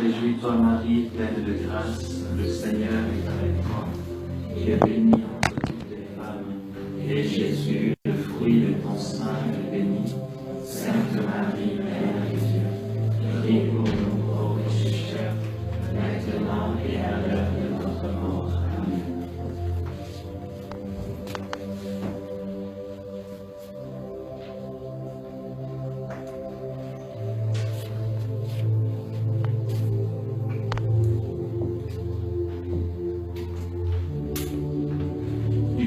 Réjouis-toi Marie, pleine de grâce, le Seigneur est avec toi. Tu es bénie entre toutes les femmes, et Jésus, le fruit de ton sein, est béni. Sainte Marie, Mère de Dieu, prie pour nous pauvres pécheurs, maintenant et à l'heure de notre mort. Amen.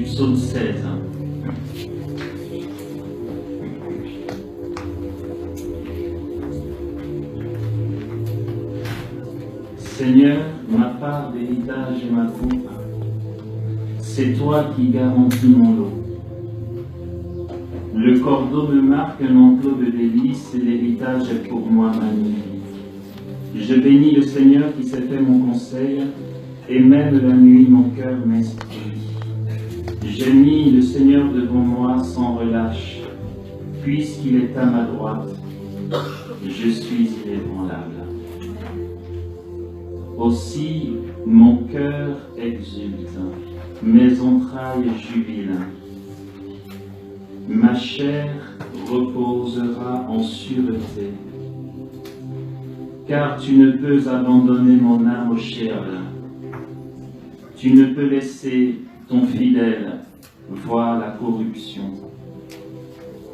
Psaume 16. Seigneur, ma part d'héritage et ma coupe, c'est toi qui garantis mon lot. Le cordeau me marque un enclos de délices et l'héritage est pour moi magnifique. Je bénis le Seigneur qui s'est fait mon conseil et même la nuit mon cœur m'instruit. J'ai mis le Seigneur devant moi sans relâche, puisqu'il est à ma droite, je suis inébranlable. Aussi mon cœur exulte, mes entrailles jubilent. Ma chair reposera en sûreté, car tu ne peux abandonner mon âme au Sheol. Tu ne peux laisser ton fidèle voir la corruption.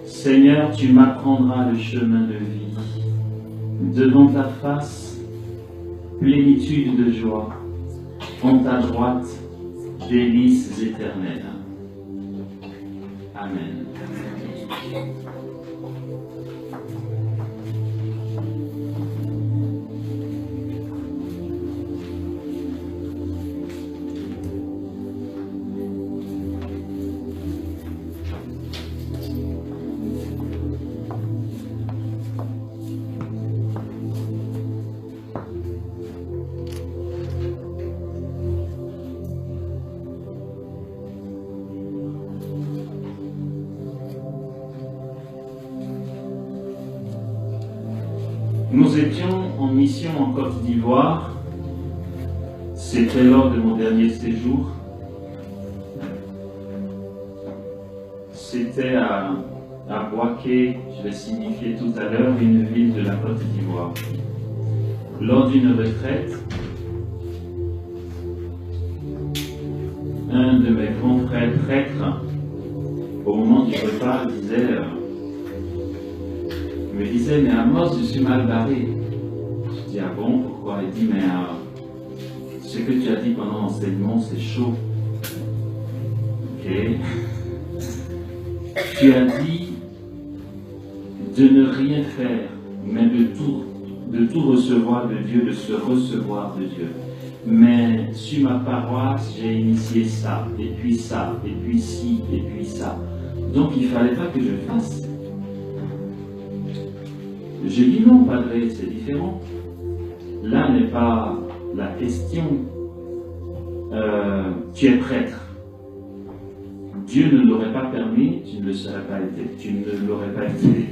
Seigneur, tu m'apprendras le chemin de vie. Devant ta face, plénitude de joie. En ta droite, délices éternelles. Amen. Nous étions en mission en Côte d'Ivoire. C'était lors de mon dernier séjour. C'était à Boaké, je l'ai signifié tout à l'heure, une ville de la Côte d'Ivoire. Lors d'une retraite, un de mes confrères prêtres, au moment du repas, me disait, mais Amos, je suis mal barré. Je dis, ah bon, pourquoi? Il dit, mais ce que tu as dit pendant l'enseignement, c'est chaud. Ok. Tu as dit de ne rien faire, mais de tout recevoir de Dieu, de se recevoir de Dieu. Mais sur ma paroisse, j'ai initié ça, et puis ça, et puis ci, et puis ça. Donc il ne fallait pas que je fasse. Je dis non, Padre, c'est différent. Là n'est pas la question. Tu es prêtre. Dieu ne l'aurait pas permis, tu ne le serais pas été. Tu ne l'aurais pas été.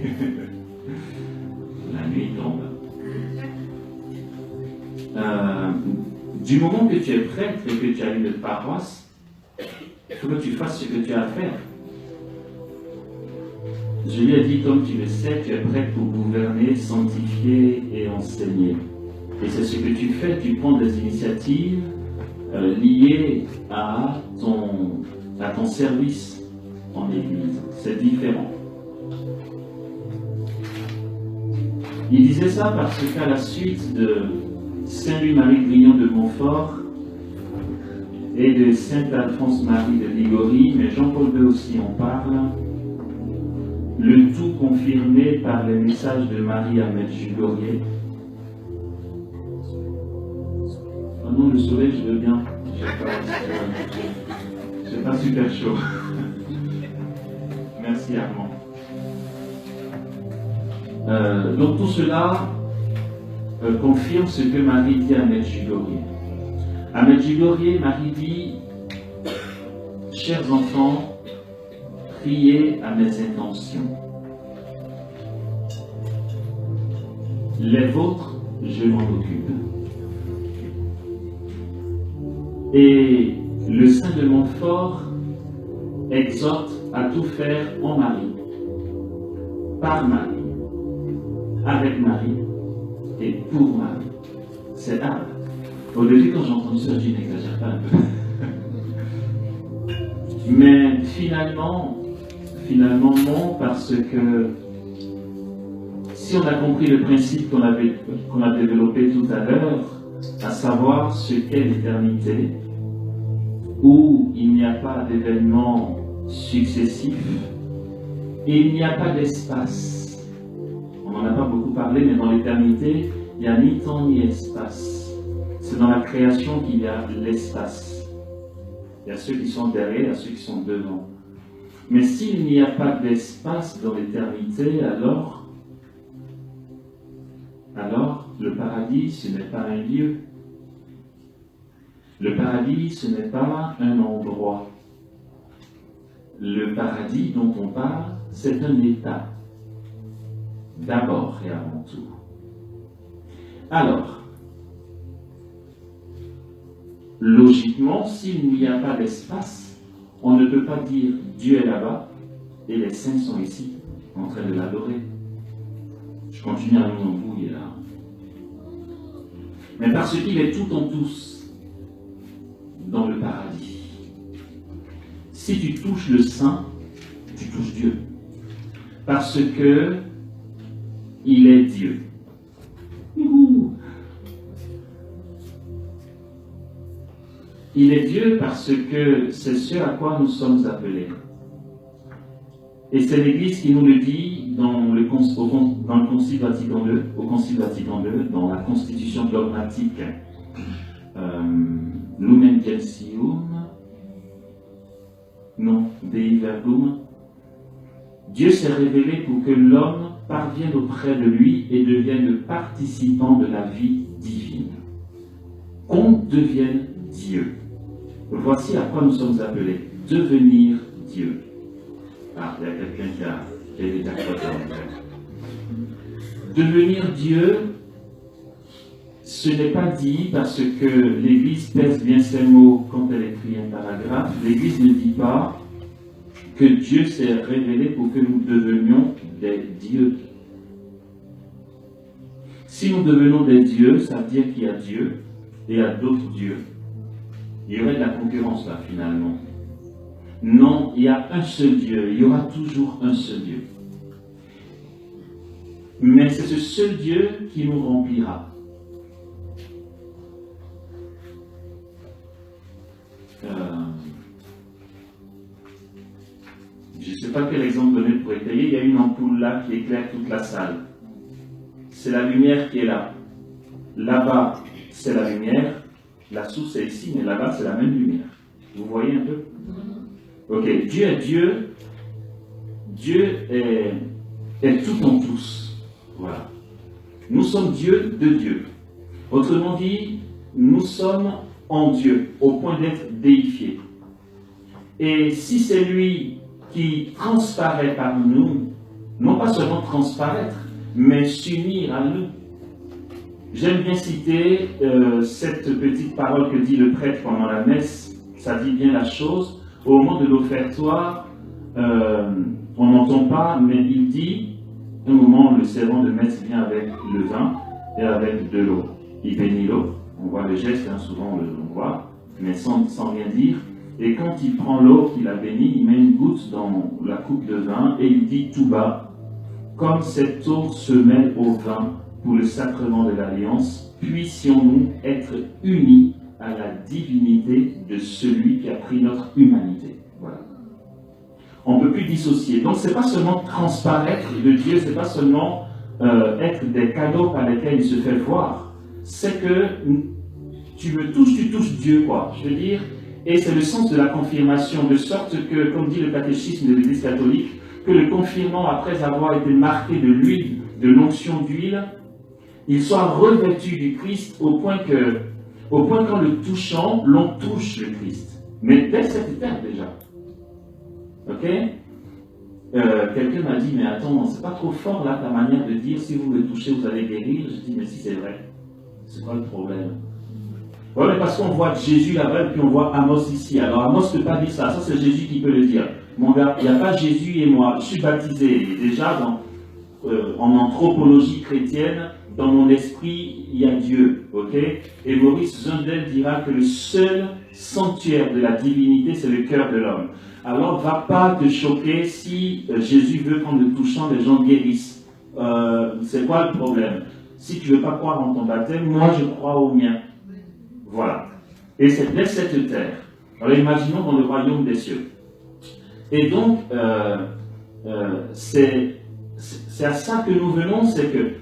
La nuit tombe. Du moment que tu es prêtre et que tu as une paroisse, il faut que tu fasses ce que tu as à faire. Je lui ai dit, comme tu le sais, tu es prêt pour gouverner, sanctifier et enseigner. Et c'est ce que tu fais, tu prends des initiatives liées à ton service en Église. C'est différent. Il disait ça parce qu'à la suite de Saint Louis-Marie Grignon de Montfort et de Saint Alphonse-Marie de Liguori, mais Jean-Paul II aussi en parle, le tout confirmé par les messages de Marie à Medjugorje. Oh non, le soleil, je veux bien. J'ai pas super chaud. Merci Armand. Donc tout cela confirme ce que Marie dit à Medjugorje. À Medjugorje, Marie dit, chers enfants, priez à mes intentions. Les vôtres, je m'en occupe. Et le saint de Montfort exhorte à tout faire en Marie, par Marie, avec Marie et pour Marie. C'est hard. Au début, quand j'ai entendu ça, je dis, n'exagère pas un peu. Mais finalement non, parce que si on a compris le principe qu'on a développé tout à l'heure, à savoir ce qu'est l'éternité, où il n'y a pas d'événements successifs et il n'y a pas d'espace. On n'en a pas beaucoup parlé, mais dans l'éternité, il n'y a ni temps ni espace. C'est dans la création qu'il y a l'espace. Il y a ceux qui sont derrière, il y a ceux qui sont devant. Mais s'il n'y a pas d'espace dans l'éternité, alors le paradis, ce n'est pas un lieu. Le paradis, ce n'est pas un endroit. Le paradis dont on parle, c'est un état. D'abord et avant tout. Alors, logiquement, s'il n'y a pas d'espace, on ne peut pas dire Dieu est là-bas et les saints sont ici, en train de l'adorer. Je continue à m'embrouiller là. Mais parce qu'il est tout en tous dans le paradis. Si tu touches le Saint, tu touches Dieu. Parce que il est Dieu. Il est Dieu parce que c'est ce à quoi nous sommes appelés. Et c'est l'Église qui nous le dit dans le Concile Vatican II, au Concile Vatican II, dans la Constitution dogmatique Lumen Gentium, non, Dei Verbum. Dieu s'est révélé pour que l'homme parvienne auprès de lui et devienne participant de la vie divine. Qu'on devienne Dieu. Voici à quoi nous sommes appelés. Devenir Dieu. Ah, il y a quelqu'un qui a des devenir Dieu, ce n'est pas dit parce que l'Église pèse bien ses mots quand elle écrit un paragraphe. L'Église ne dit pas que Dieu s'est révélé pour que nous devenions des dieux. Si nous devenons des dieux, ça veut dire qu'il y a Dieu et il y a d'autres dieux. Il y aurait de la concurrence là, finalement. Non, il y a un seul Dieu. Il y aura toujours un seul Dieu. Mais c'est ce seul Dieu qui nous remplira. Je ne sais pas quel exemple donner pour étayer. Il y a une ampoule là qui éclaire toute la salle. C'est la lumière qui est là. Là-bas, c'est la lumière. La source est ici, mais là-bas, c'est la même lumière. Vous voyez un peu? Ok, Dieu est Dieu. Dieu est tout en tous. Voilà. Nous sommes Dieu de Dieu. Autrement dit, nous sommes en Dieu, au point d'être déifiés. Et si c'est lui qui transparaît par nous, non pas seulement transparaître, mais s'unir à nous. J'aime bien citer cette petite parole que dit le prêtre pendant la messe. Ça dit bien la chose. Au moment de l'offertoire, on n'entend pas, mais il dit, au moment où le servant de messe vient avec le vin et avec de l'eau. Il bénit l'eau. On voit le geste, hein, souvent on le voit, mais sans rien dire. Et quand il prend l'eau qu'il a bénie, il met une goutte dans la coupe de vin et il dit tout bas, comme cette eau se mêle au vin pour le sacrement de l'alliance, puissions-nous être unis à la divinité de celui qui a pris notre humanité. Voilà. On ne peut plus dissocier. Donc ce n'est pas seulement transparaître de Dieu, ce n'est pas seulement être des canaux par lesquels il se fait voir. C'est que tu me touches, tu touches Dieu, quoi. Je veux dire, et c'est le sens de la confirmation, de sorte que, comme dit le catéchisme de l'Église catholique, que le confirmant, après avoir été marqué de l'huile, de l'onction d'huile, il soit revêtu du Christ au point qu'en le touchant, l'on touche le Christ. Mais dès cette étape déjà. Ok? quelqu'un m'a dit, mais attends, c'est pas trop fort là ta manière de dire, si vous me touchez, vous allez guérir. Je dis, mais si c'est vrai, c'est quoi le problème? Oui, mais parce qu'on voit Jésus là-bas et puis on voit Amos ici. Alors Amos ne peut pas dire ça, ça c'est Jésus qui peut le dire. Mon gars, il n'y a pas Jésus et moi, je suis baptisé. Déjà, en anthropologie chrétienne, dans mon esprit, il y a Dieu. Ok? Et Maurice Zundel dira que le seul sanctuaire de la divinité, c'est le cœur de l'homme. Alors, va pas te choquer si Jésus veut qu'en le touchant, les gens guérissent. C'est quoi le problème? Si tu ne veux pas croire en ton baptême, moi je crois au mien. Voilà. Et c'est dès cette terre. Alors imaginons dans le royaume des cieux. Et donc, c'est à ça que nous venons, c'est que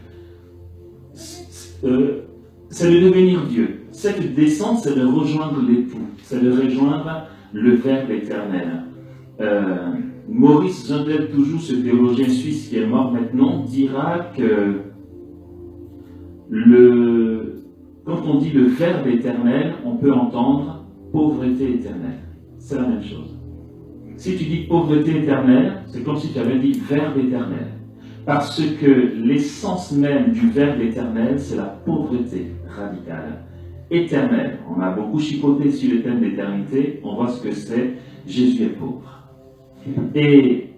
c'est de devenir Dieu. Cette descente, c'est de rejoindre l'époux, c'est de rejoindre le Verbe éternel. Maurice Zundel, toujours ce théologien suisse qui est mort maintenant, dira que quand on dit le Verbe éternel, on peut entendre pauvreté éternelle. C'est la même chose. Si tu dis pauvreté éternelle, c'est comme si tu avais dit Verbe éternel. Parce que l'essence même du Verbe éternel, c'est la pauvreté radicale. Éternelle. On a beaucoup chipoté sur le thème d'éternité. On voit ce que c'est. Jésus est pauvre. Et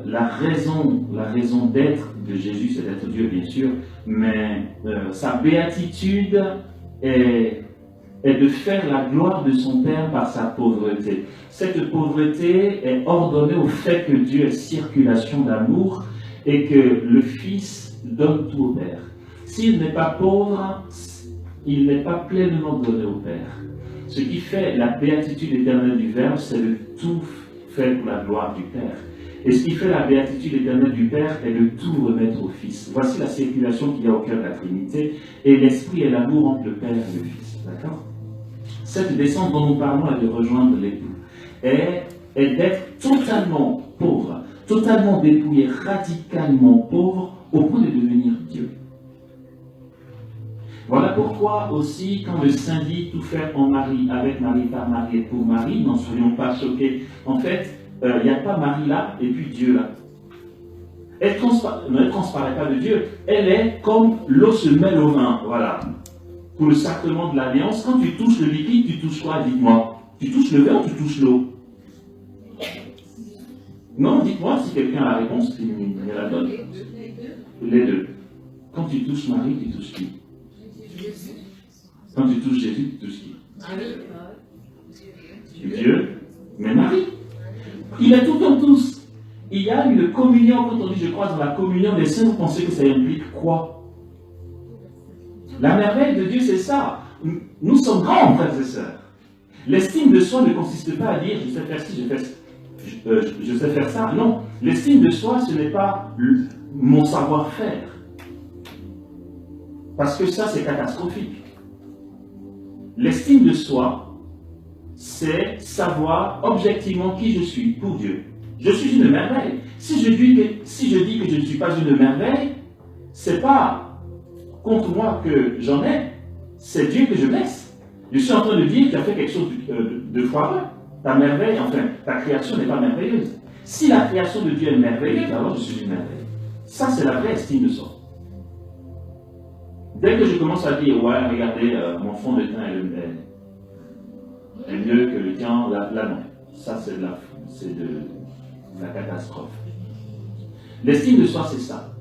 la raison d'être de Jésus, c'est d'être Dieu, bien sûr, mais sa béatitude est de faire la gloire de son Père par sa pauvreté. Cette pauvreté est ordonnée au fait que Dieu est circulation d'amour et que le Fils donne tout au Père. S'il n'est pas pauvre, il n'est pas pleinement donné au Père. Ce qui fait la béatitude éternelle du Verbe, c'est de tout faire pour la gloire du Père. Et ce qui fait la béatitude éternelle du Père est de tout remettre au Fils. Voici la circulation qu'il y a au cœur de la Trinité, et l'Esprit est l'amour entre le Père et le Fils. D'accord? Cette descente dont nous parlons est de rejoindre l'époux, est d'être totalement pauvre, totalement dépouillé, radicalement pauvre, au point de devenir Dieu. Voilà pourquoi aussi, quand le Saint dit tout faire en Marie, avec Marie, par Marie et pour Marie, n'en soyons pas choqués. En fait, il n'y a pas Marie là et puis Dieu là. Elle ne transparaît pas de Dieu. Elle est comme l'eau se mêle au vin. Voilà. Pour le sacrement de l'alliance, quand tu touches le liquide, tu touches quoi? Dites-moi. Tu touches le verre ou tu touches l'eau? Non, dites-moi si quelqu'un a la réponse, il me la donne. Les deux. Quand tu touches Marie, tu touches qui? Quand tu touches Jésus, tu touches qui? Dieu, mais Marie. Il est tout en tous. Il y a une communion, quand on dit je crois dans la communion des saints, vous pensez que ça implique quoi? La merveille de Dieu, c'est ça. Nous sommes grands, frères et sœurs. L'estime de soi ne consiste pas à dire je sais faire ci, je sais faire ça. Non, l'estime de soi, ce n'est pas mon savoir-faire. Parce que ça, c'est catastrophique. L'estime de soi, c'est savoir objectivement qui je suis pour Dieu. Je suis une merveille. Si je dis que je ne suis pas une merveille, c'est pas contre moi que j'en ai, c'est Dieu que je laisse. Je suis en train de dire que tu as fait quelque chose de foireux. Ta merveille, enfin, ta création n'est pas merveilleuse. Si la création de Dieu est merveilleuse, alors je suis une merveille. Ça, c'est la vraie estime de soi. Dès que je commence à dire, ouais, regardez, mon fond de teint est mieux que le tien, là non. Ça, c'est de la catastrophe. L'estime de soi, c'est ça.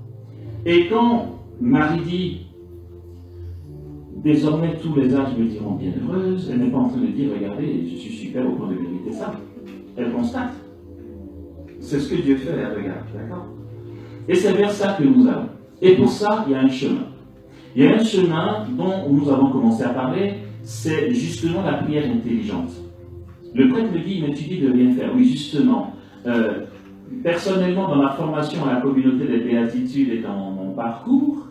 Et quand Marie dit, désormais tous les âges me diront bienheureuse, elle n'est pas en train de dire, regardez, je suis super au point de vérité ça. Elle constate. C'est ce que Dieu fait, elle regarde, d'accord? Et c'est vers ça que nous allons. Et pour ça, il y a un chemin. Il y a un chemin dont nous avons commencé à parler, c'est justement la prière intelligente. Le prêtre me dit, mais tu dis de rien faire. Oui, justement. Personnellement, dans ma formation à la communauté des béatitudes et dans mon parcours,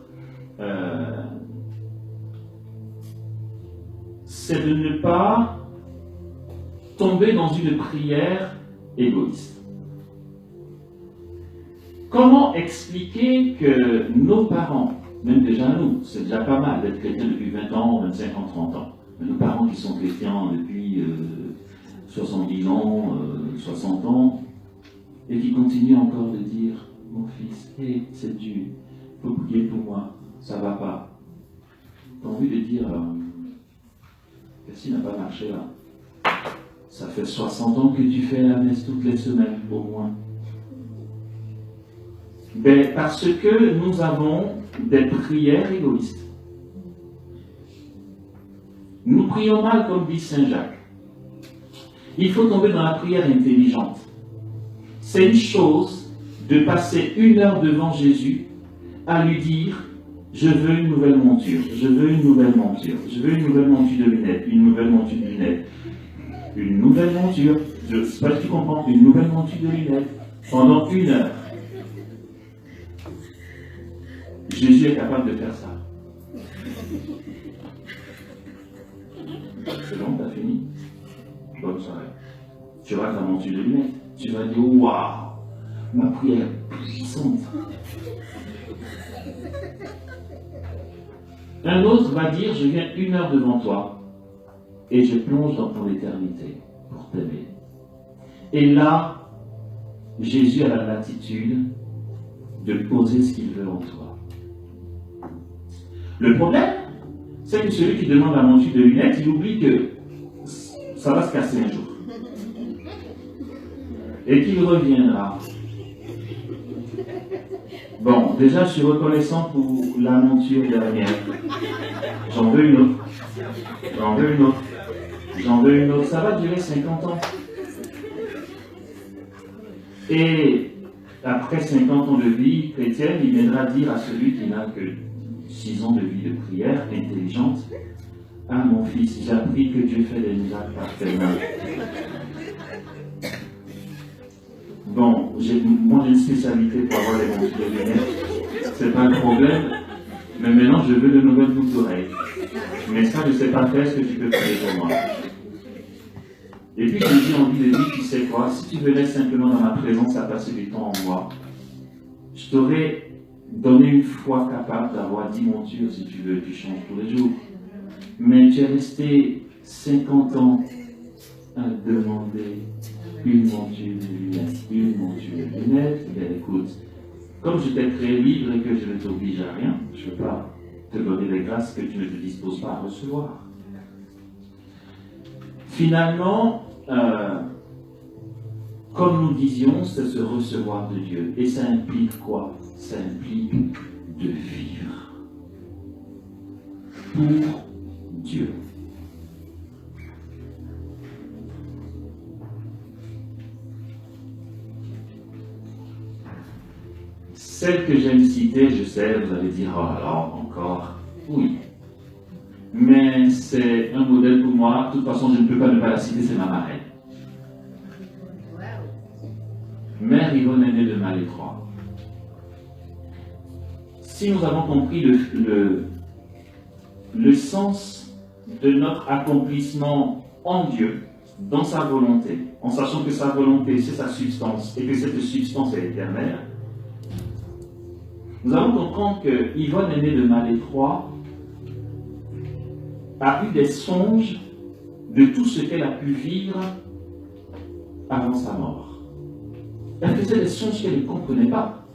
c'est de ne pas tomber dans une prière égoïste. Comment expliquer que nos parents, même déjà nous, c'est déjà pas mal d'être chrétiens depuis 20 ans, 25 ans, 30 ans, mais nos parents qui sont chrétiens depuis 70 ans, 60 ans, et qui continue encore de dire, mon fils, hé, c'est dur, il faut prier pour moi, ça ne va pas. Tu as envie de dire, qu'est-ce qui n'a pas marché là? Ça fait 60 ans que tu fais la messe toutes les semaines, au moins. Ben, parce que nous avons des prières égoïstes. Nous prions mal, comme dit Saint Jacques. Il faut tomber dans la prière intelligente. C'est une chose de passer 1 heure devant Jésus à lui dire « Je veux une nouvelle monture, je veux une nouvelle monture, je veux une nouvelle monture de lunettes, une nouvelle monture de lunettes, une nouvelle monture, je ne sais pas si tu comprends, une nouvelle monture de lunettes, pendant 1 heure. » Jésus est capable de faire ça. C'est bon, t'as fini? Bonne soirée. Tu auras ta monture de lunettes. Tu vas dire, waouh, ma prière est puissante. Un autre va dire, je viens 1 heure devant toi et je plonge dans ton éternité pour t'aimer. Et là, Jésus a la latitude de poser ce qu'il veut en toi. Le problème, c'est que celui qui demande la monture de lunettes, il oublie que ça va se casser un jour. Et qu'il reviendra. Bon, déjà, je suis reconnaissant pour la monture dernière. J'en veux une autre. J'en veux une autre. J'en veux une autre. Ça va durer 50 ans. Et après 50 ans de vie chrétienne, il viendra dire à celui qui n'a que 6 ans de vie de prière intelligente, « Ah mon fils, j'ai appris que Dieu fait des miracles par tes mains. » Bon, moi j'ai une spécialité pour avoir les montures de lunettes, c'est pas un problème, mais maintenant je veux de nouvelles boucles d'oreilles. Mais ça, je ne sais pas faire ce que tu peux faire pour moi. Et puis j'ai envie de dire, tu sais quoi, si tu venais simplement dans ma présence à passer du temps en moi, je t'aurais donné une foi capable d'avoir 10 montures si tu veux, tu changes tous les jours. Mais tu es resté 50 ans à demander une monture de lunettes, une monture de lunettes. Ben écoute, comme je t'ai créé libre et que je ne t'oblige à rien, je ne peux pas te donner des grâces que tu ne te disposes pas à recevoir. Finalement, comme nous disions, c'est se recevoir de Dieu. Et ça implique quoi? Ça implique de vivre pour Dieu. Celle que j'aime citer, je sais, vous allez dire, oh alors, encore, oui. Mais c'est un modèle pour moi, de toute façon, je ne peux pas ne pas la citer, c'est ma marraine. Mère Yvonne est née de Malétroit. Si nous avons compris le sens de notre accomplissement en Dieu, dans sa volonté, en sachant que sa volonté, c'est sa substance, et que cette substance est éternelle, nous allons comprendre que Yvonne est née de Malétroit, a eu des songes de tout ce qu'elle a pu vivre avant sa mort. Elle faisait des songes qu'elle ne comprenait pas.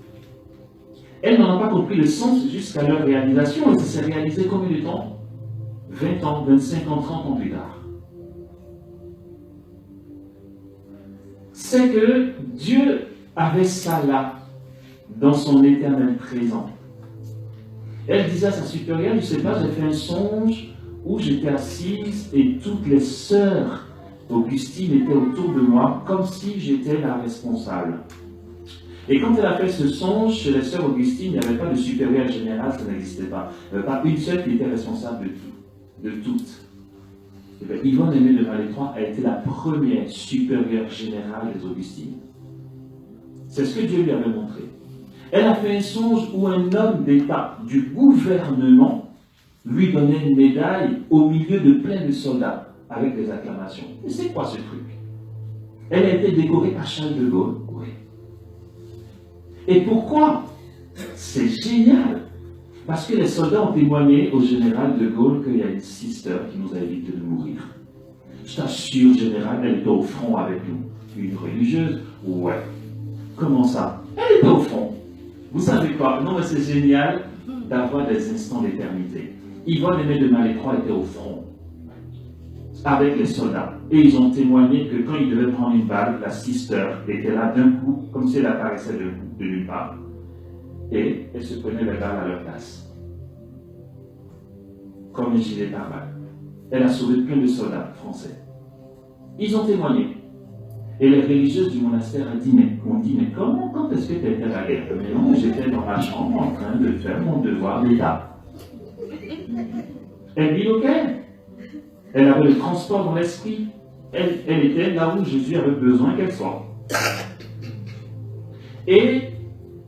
Elle n'en a pas compris le sens jusqu'à leur réalisation, et ça s'est réalisé combien de temps? 20 ans, 25 ans, 30 ans plus tard. C'est que Dieu avait ça là, dans son éternel présent. Elle disait à sa supérieure, je ne sais pas, j'ai fait un songe où j'étais assise et toutes les sœurs Augustine étaient autour de moi comme si j'étais la responsable. Et quand elle a fait ce songe, chez les sœurs Augustine, il n'y avait pas de supérieur général, ça n'existait pas. Il n'y avait pas une seule qui était responsable de toutes. Et bien, Yvonne Aimée de Malétroit a été la première supérieure générale des Augustines. C'est ce que Dieu lui avait montré. Elle a fait un songe où un homme d'État du gouvernement lui donnait une médaille au milieu de plein de soldats avec des acclamations. Mais c'est quoi ce truc? Elle a été décorée par Charles de Gaulle. Oui. Et pourquoi? C'est génial. Parce que les soldats ont témoigné au général de Gaulle qu'il y a une sister qui nous a évité de mourir. Je t'assure, général, elle était au front avec nous. Une religieuse? Ouais. Comment ça? Elle était au fond. Vous savez quoi? Non, mais c'est génial d'avoir des instants d'éternité. Yvonne Aimée de Malétroit était au front avec les soldats. Et ils ont témoigné que quand ils devaient prendre une balle, la sister était là d'un coup, comme si elle apparaissait de nulle part. Et elle se prenait les balles à leur place. Comme un gilet pare-balles. Elle a sauvé plein de soldats français. Ils ont témoigné. Et les religieuses du monastère ont dit, mais comment, quand est-ce que tu étais à la guerre? Mais non, j'étais dans ma chambre en train de faire mon devoir d'État. Elle dit, ok. Elle avait le transport dans l'esprit. Elle était là où Jésus avait besoin qu'elle soit. Et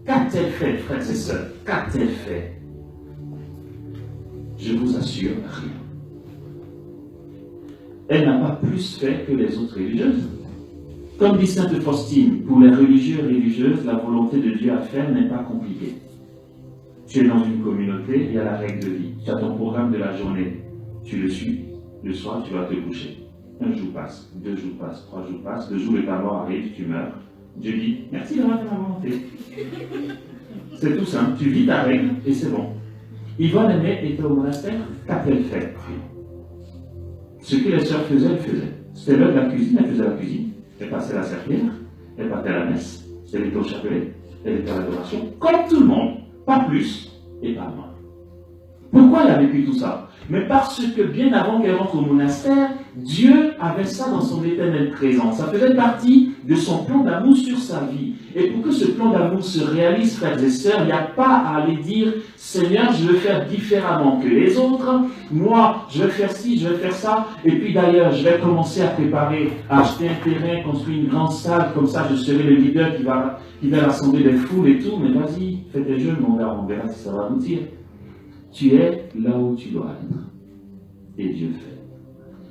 qu'a-t-elle fait, frères et sœurs? Qu'a-t-elle fait? Je vous assure, rien. Elle n'a pas plus fait que les autres religieuses. Comme dit Sainte Faustine, pour les religieux et religieuses, la volonté de Dieu à faire n'est pas compliquée. Tu es dans une communauté, il y a la règle de vie. Tu as ton programme de la journée, tu le suis. Le soir, tu vas te coucher. Un jour passe, 2 jours passent, 3 jours passent, le jour où ta mort arrive, tu meurs. Dieu dit, merci d'avoir fait ma volonté. C'est tout simple, tu vis ta règle et c'est bon. Yvonne Aimée était au monastère, qu'a-t-elle fait? Ce que les sœurs faisaient, elles faisaient. C'était l'heure de la cuisine, elle faisait la cuisine. Elle passait la serpillière, elle partait à la messe, elle était au chapelet, elle était à l'adoration, comme tout le monde, pas plus et pas moins. Pourquoi elle a vécu tout ça? Mais parce que bien avant qu'elle rentre au monastère, Dieu avait ça dans son éternelle présence. Ça faisait partie de son plan d'amour sur sa vie. Et pour que ce plan d'amour se réalise, frères et sœurs, il n'y a pas à aller dire « Seigneur, je veux faire différemment que les autres. Moi, je vais faire ci, je vais faire ça. Et puis d'ailleurs, je vais commencer à préparer, à acheter un terrain, construire une grande salle. Comme ça, je serai le leader qui va rassembler des foules et tout. Mais vas-y, fais tes jeux, mon gars, on verra si ça va aboutir. » Tu es là où tu dois être. Et Dieu fait.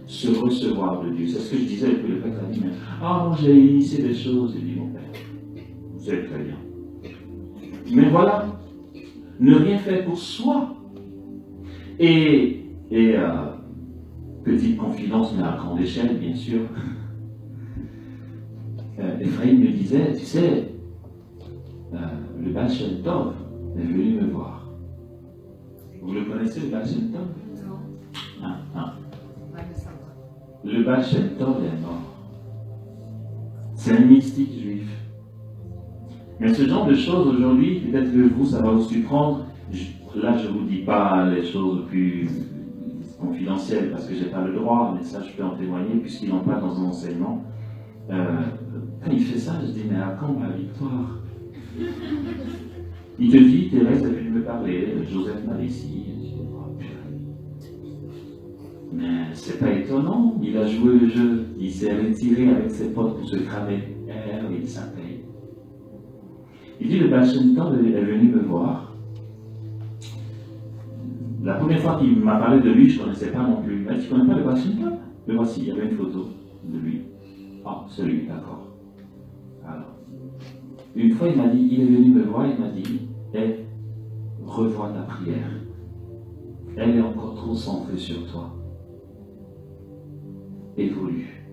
Se recevoir de Dieu. C'est ce que je disais, et puis le prêtre a dit, mais j'ai initié des choses. Il dit, mon père, vous êtes très bien. Mais voilà, ne rien faire pour soi. Et petite confidence, mais à grande échelle, bien sûr. Ephraim me disait, tu sais, le Baal Shem Tov est venu me voir. Vous le connaissez, le Baal Shem Tov? Non. Le Baal Shem Tov est mort. C'est un mystique juif. Mais ce genre de choses aujourd'hui, peut-être que vous, ça va vous surprendre. Là, je ne vous dis pas les choses plus confidentielles parce que je n'ai pas le droit, mais ça, je peux en témoigner puisqu'il en parle dans un enseignement. Quand il fait ça, je dis, mais à quand ma victoire? Il te dit, Thérèse est venue me parler, Joseph m'a dit ici. Mais c'est pas étonnant, il a joué le jeu, il s'est retiré avec ses potes pour se cramer. Oui, ça paye. Il dit, le Baal Shem Tov est venu me voir. La première fois qu'il m'a parlé de lui, je ne connaissais pas non plus. Il m'a dit, tu ne connais pas le Baal Shem Tov? Le voici, il y avait une photo de lui. C'est lui, d'accord. Alors, une fois, il m'a dit, il est venu me voir, il m'a dit, revois ta prière. Elle est encore trop centrée sur toi. Évolue.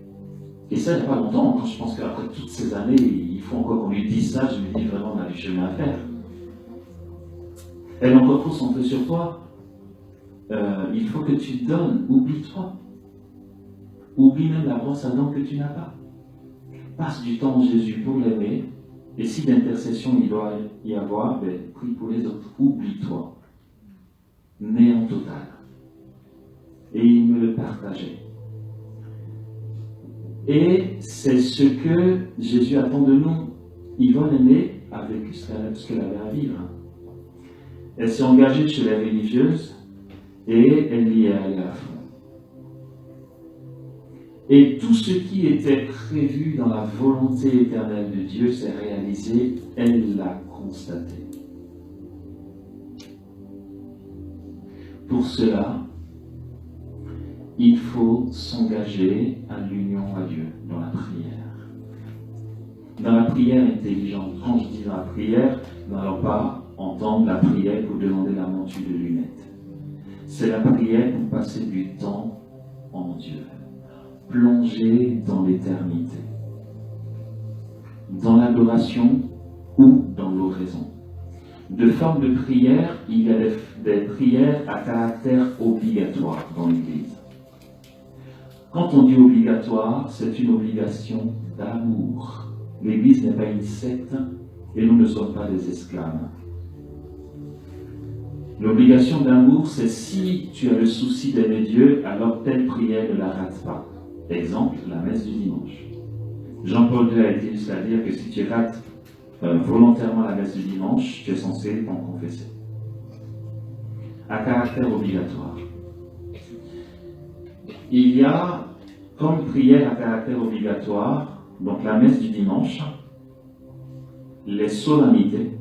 Et ça, il n'y a pas longtemps, quand je pense qu'après toutes ces années, il faut encore qu'on lui dise ça, je me dis vraiment, on a du chemin à faire. Elle est encore trop centrée sur toi. Il faut que tu donnes, oublie-toi. Oublie même la brosse à dents que tu n'as pas. Passe du temps en Jésus pour l'aimer. Et si d'intercession il doit y avoir, prie pour les autres. Oublie-toi. Mais en total. Et il me le partageait. Et c'est ce que Jésus attend de nous. Yvonne Aimée a vécu ce qu'elle avait à vivre. Elle s'est engagée chez les religieuses et elle y est allée à fond. Et tout ce qui était prévu dans la volonté éternelle de Dieu s'est réalisé, elle l'a constaté. Pour cela, il faut s'engager à l'union à Dieu, dans la prière. Dans la prière intelligente. Quand je dis dans la prière, n'allons pas entendre la prière pour demander la monture de lunettes. C'est la prière pour passer du temps en Dieu. Plonger dans l'éternité. Dans l'adoration, ou dans l'oraison. De forme de prière, il y a des prières à caractère obligatoire dans l'Église. Quand on dit obligatoire, c'est une obligation d'amour. L'Église n'est pas une secte et nous ne sommes pas des esclaves. L'obligation d'amour, c'est si tu as le souci d'aimer Dieu, alors telle prière ne la rate pas. Exemple, la messe du dimanche. Jean-Paul II a été jusqu'à dire que si tu rates volontairement la messe du dimanche, tu es censé t'en confesser. À caractère obligatoire. Il y a comme prière à caractère obligatoire, donc la messe du dimanche, les solennités.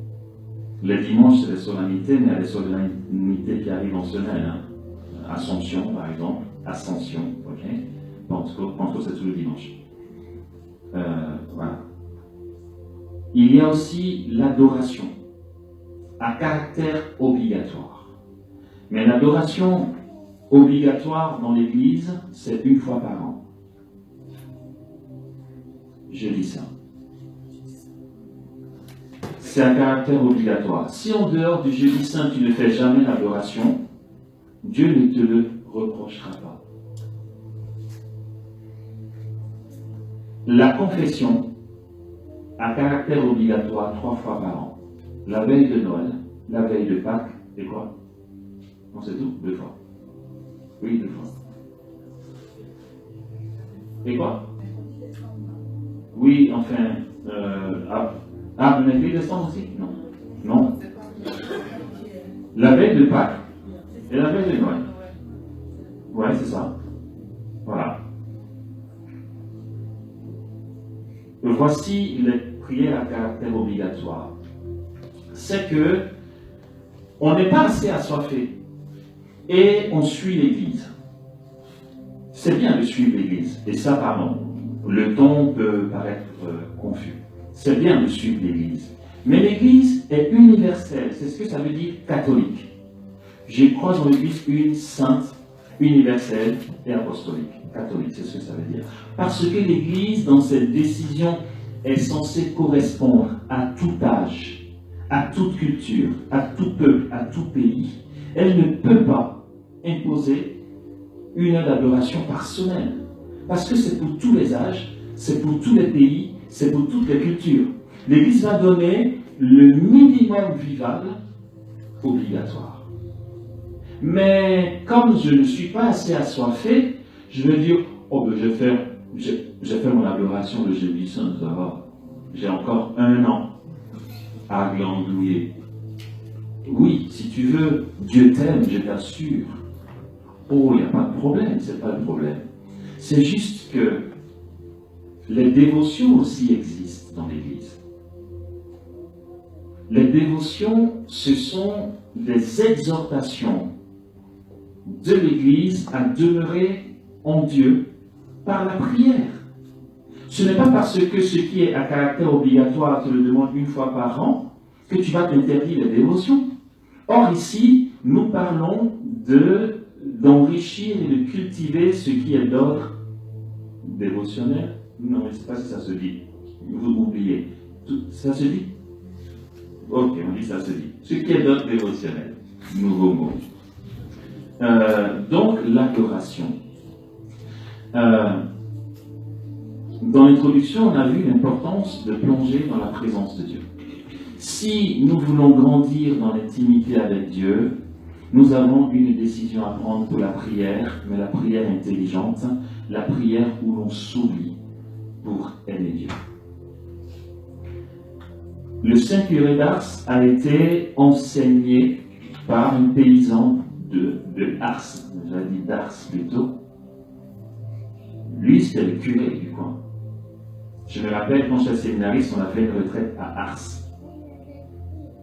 Les dimanches, c'est les solennités, mais il y a des solennités qui arrivent en semaine. Hein. Ascension, par exemple. Ascension, ok. Pentecôte, c'est tout le dimanche. Voilà. Il y a aussi l'adoration, à caractère obligatoire. Mais l'adoration obligatoire dans l'Église, c'est une fois par an. Je dis ça. C'est à caractère obligatoire. Si en dehors du jeudi saint, tu ne fais jamais l'adoration, Dieu ne te le reprochera pas. La confession, à caractère obligatoire 3 fois par an. La veille de Noël, la veille de Pâques, et quoi? Non, c'est tout, 2 fois. Oui, 2 fois. Et quoi? Oui, enfin, vous n'avez pas décembre aussi? Non. Non. La veille de Pâques et la veille de Noël. Ouais, c'est ça. Voilà. Voici les prières à caractère obligatoire. C'est que on n'est pas assez assoiffé et on suit l'Église. C'est bien de suivre l'Église. Et ça, pardon, le ton peut paraître confus. C'est bien de suivre l'Église. Mais l'Église est universelle. C'est ce que ça veut dire catholique. Je crois en l'Église une sainte, universelle et apostolique. Catholique, c'est ce que ça veut dire. Parce que l'Église, dans cette décision, est censée correspondre à tout âge, à toute culture, à tout peuple, à tout pays. Elle ne peut pas imposer une heure d'adoration par semaine. Parce que c'est pour tous les âges, c'est pour tous les pays, c'est pour toutes les cultures. L'Église va donner le minimum vivable obligatoire. Mais comme je ne suis pas assez assoiffé, je vais dire, oh ben j'ai fait mon adoration de jeudi saint, ça va. J'ai encore 1 an à glandouiller. Oui, si tu veux, Dieu t'aime, je t'assure. Oh, il n'y a pas de problème, c'est pas le problème. C'est juste que les dévotions aussi existent dans l'Église. Les dévotions, ce sont des exhortations de l'Église à demeurer en Dieu par la prière. Ce n'est pas parce que ce qui est à caractère obligatoire te le demande 1 fois par an que tu vas t'interdire les dévotions. Or ici, nous parlons d'enrichir et de cultiver ce qui est d'ordre dévotionnel. Non, mais je ne sais pas si ça se dit. Vous oubliez. Ça se dit? Ok, on dit ça se dit. Ce qui est d'ordre dévotionnel. Nouveau mot. Donc, l'adoration. Dans l'introduction, on a vu l'importance de plonger dans la présence de Dieu. Si nous voulons grandir dans l'intimité avec Dieu, nous avons une décision à prendre pour la prière, mais la prière intelligente, la prière où l'on s'oublie pour aimer Dieu. Le Saint Curé d'Ars a été enseigné par un paysan de Ars, j'avais dit d'Ars plutôt. Lui, c'était le curé du coin. Je me rappelle, quand j'étais séminariste, on a fait une retraite à Ars.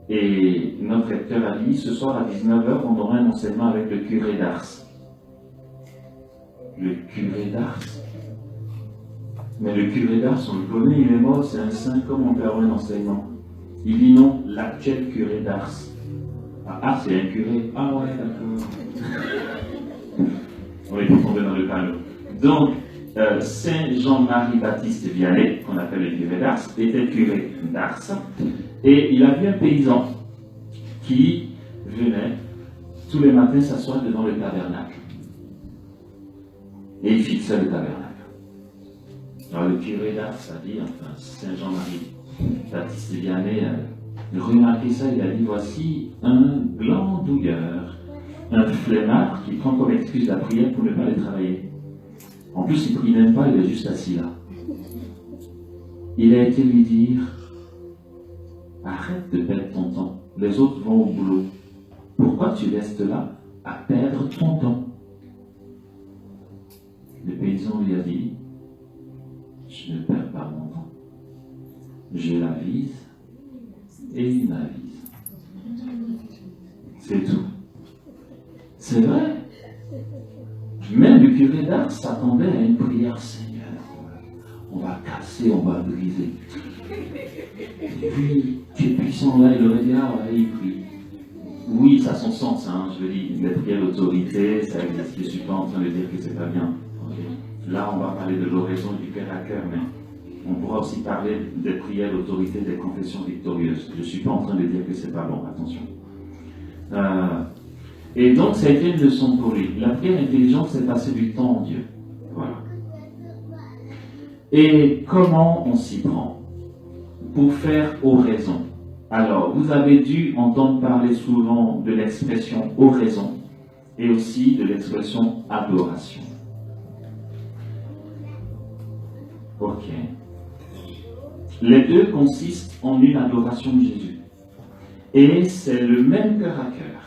Et notre recteur a dit, ce soir à 19h, on aura un enseignement avec le curé d'Ars. Le curé d'Ars? Mais le curé d'Ars, on le connaît, il est mort, c'est un saint, comment on peut avoir un enseignement? Il dit non, l'actuel curé d'Ars. Ah, c'est un curé. Ah ouais, d'accord. On est pour tomber dans le panneau. Donc, Saint Jean-Marie Baptiste Vianney, qu'on appelle le curé d'Ars, était curé d'Ars. Et il a vu un paysan qui venait tous les matins s'asseoir devant le tabernacle. Et il fixait le tabernacle. Alors le curé d'Ars a dit, enfin Saint Jean-Marie Baptiste Vianney, remarquez ça, il a dit, voici un glandouilleur, un flemmard qui prend comme excuse la prière pour ne pas aller travailler. En plus, il ne prie même pas, il est juste assis là. Il a été lui dire, arrête de perdre ton temps, les autres vont au boulot. Pourquoi tu restes là à perdre ton temps? Le paysan lui a dit, je ne perds pas mon temps. Je l'avise et il m'avise. C'est tout. C'est vrai. Même le curé d'Ars s'attendait à une prière, Seigneur. On va casser, on va briser. Et puis, tu es puissant là, il aurait dit, ah ouais, il prie. Oui, ça a son sens, hein. Je veux dire, les prières d'autorité, ça existe. Je ne suis pas en train de dire que c'est pas bien. Okay. Là, on va parler de l'oraison du cœur à cœur, mais on pourra aussi parler des prières d'autorité, des confessions victorieuses. Je ne suis pas en train de dire que c'est pas bon, attention. Et donc, ça a été une leçon pour lui. La prière intelligente, c'est passer du temps en Dieu. Voilà. Et comment on s'y prend? Pour faire oraison. Alors, vous avez dû entendre parler souvent de l'expression oraison et aussi de l'expression adoration. Ok. Les deux consistent en une adoration de Jésus. Et c'est le même cœur à cœur.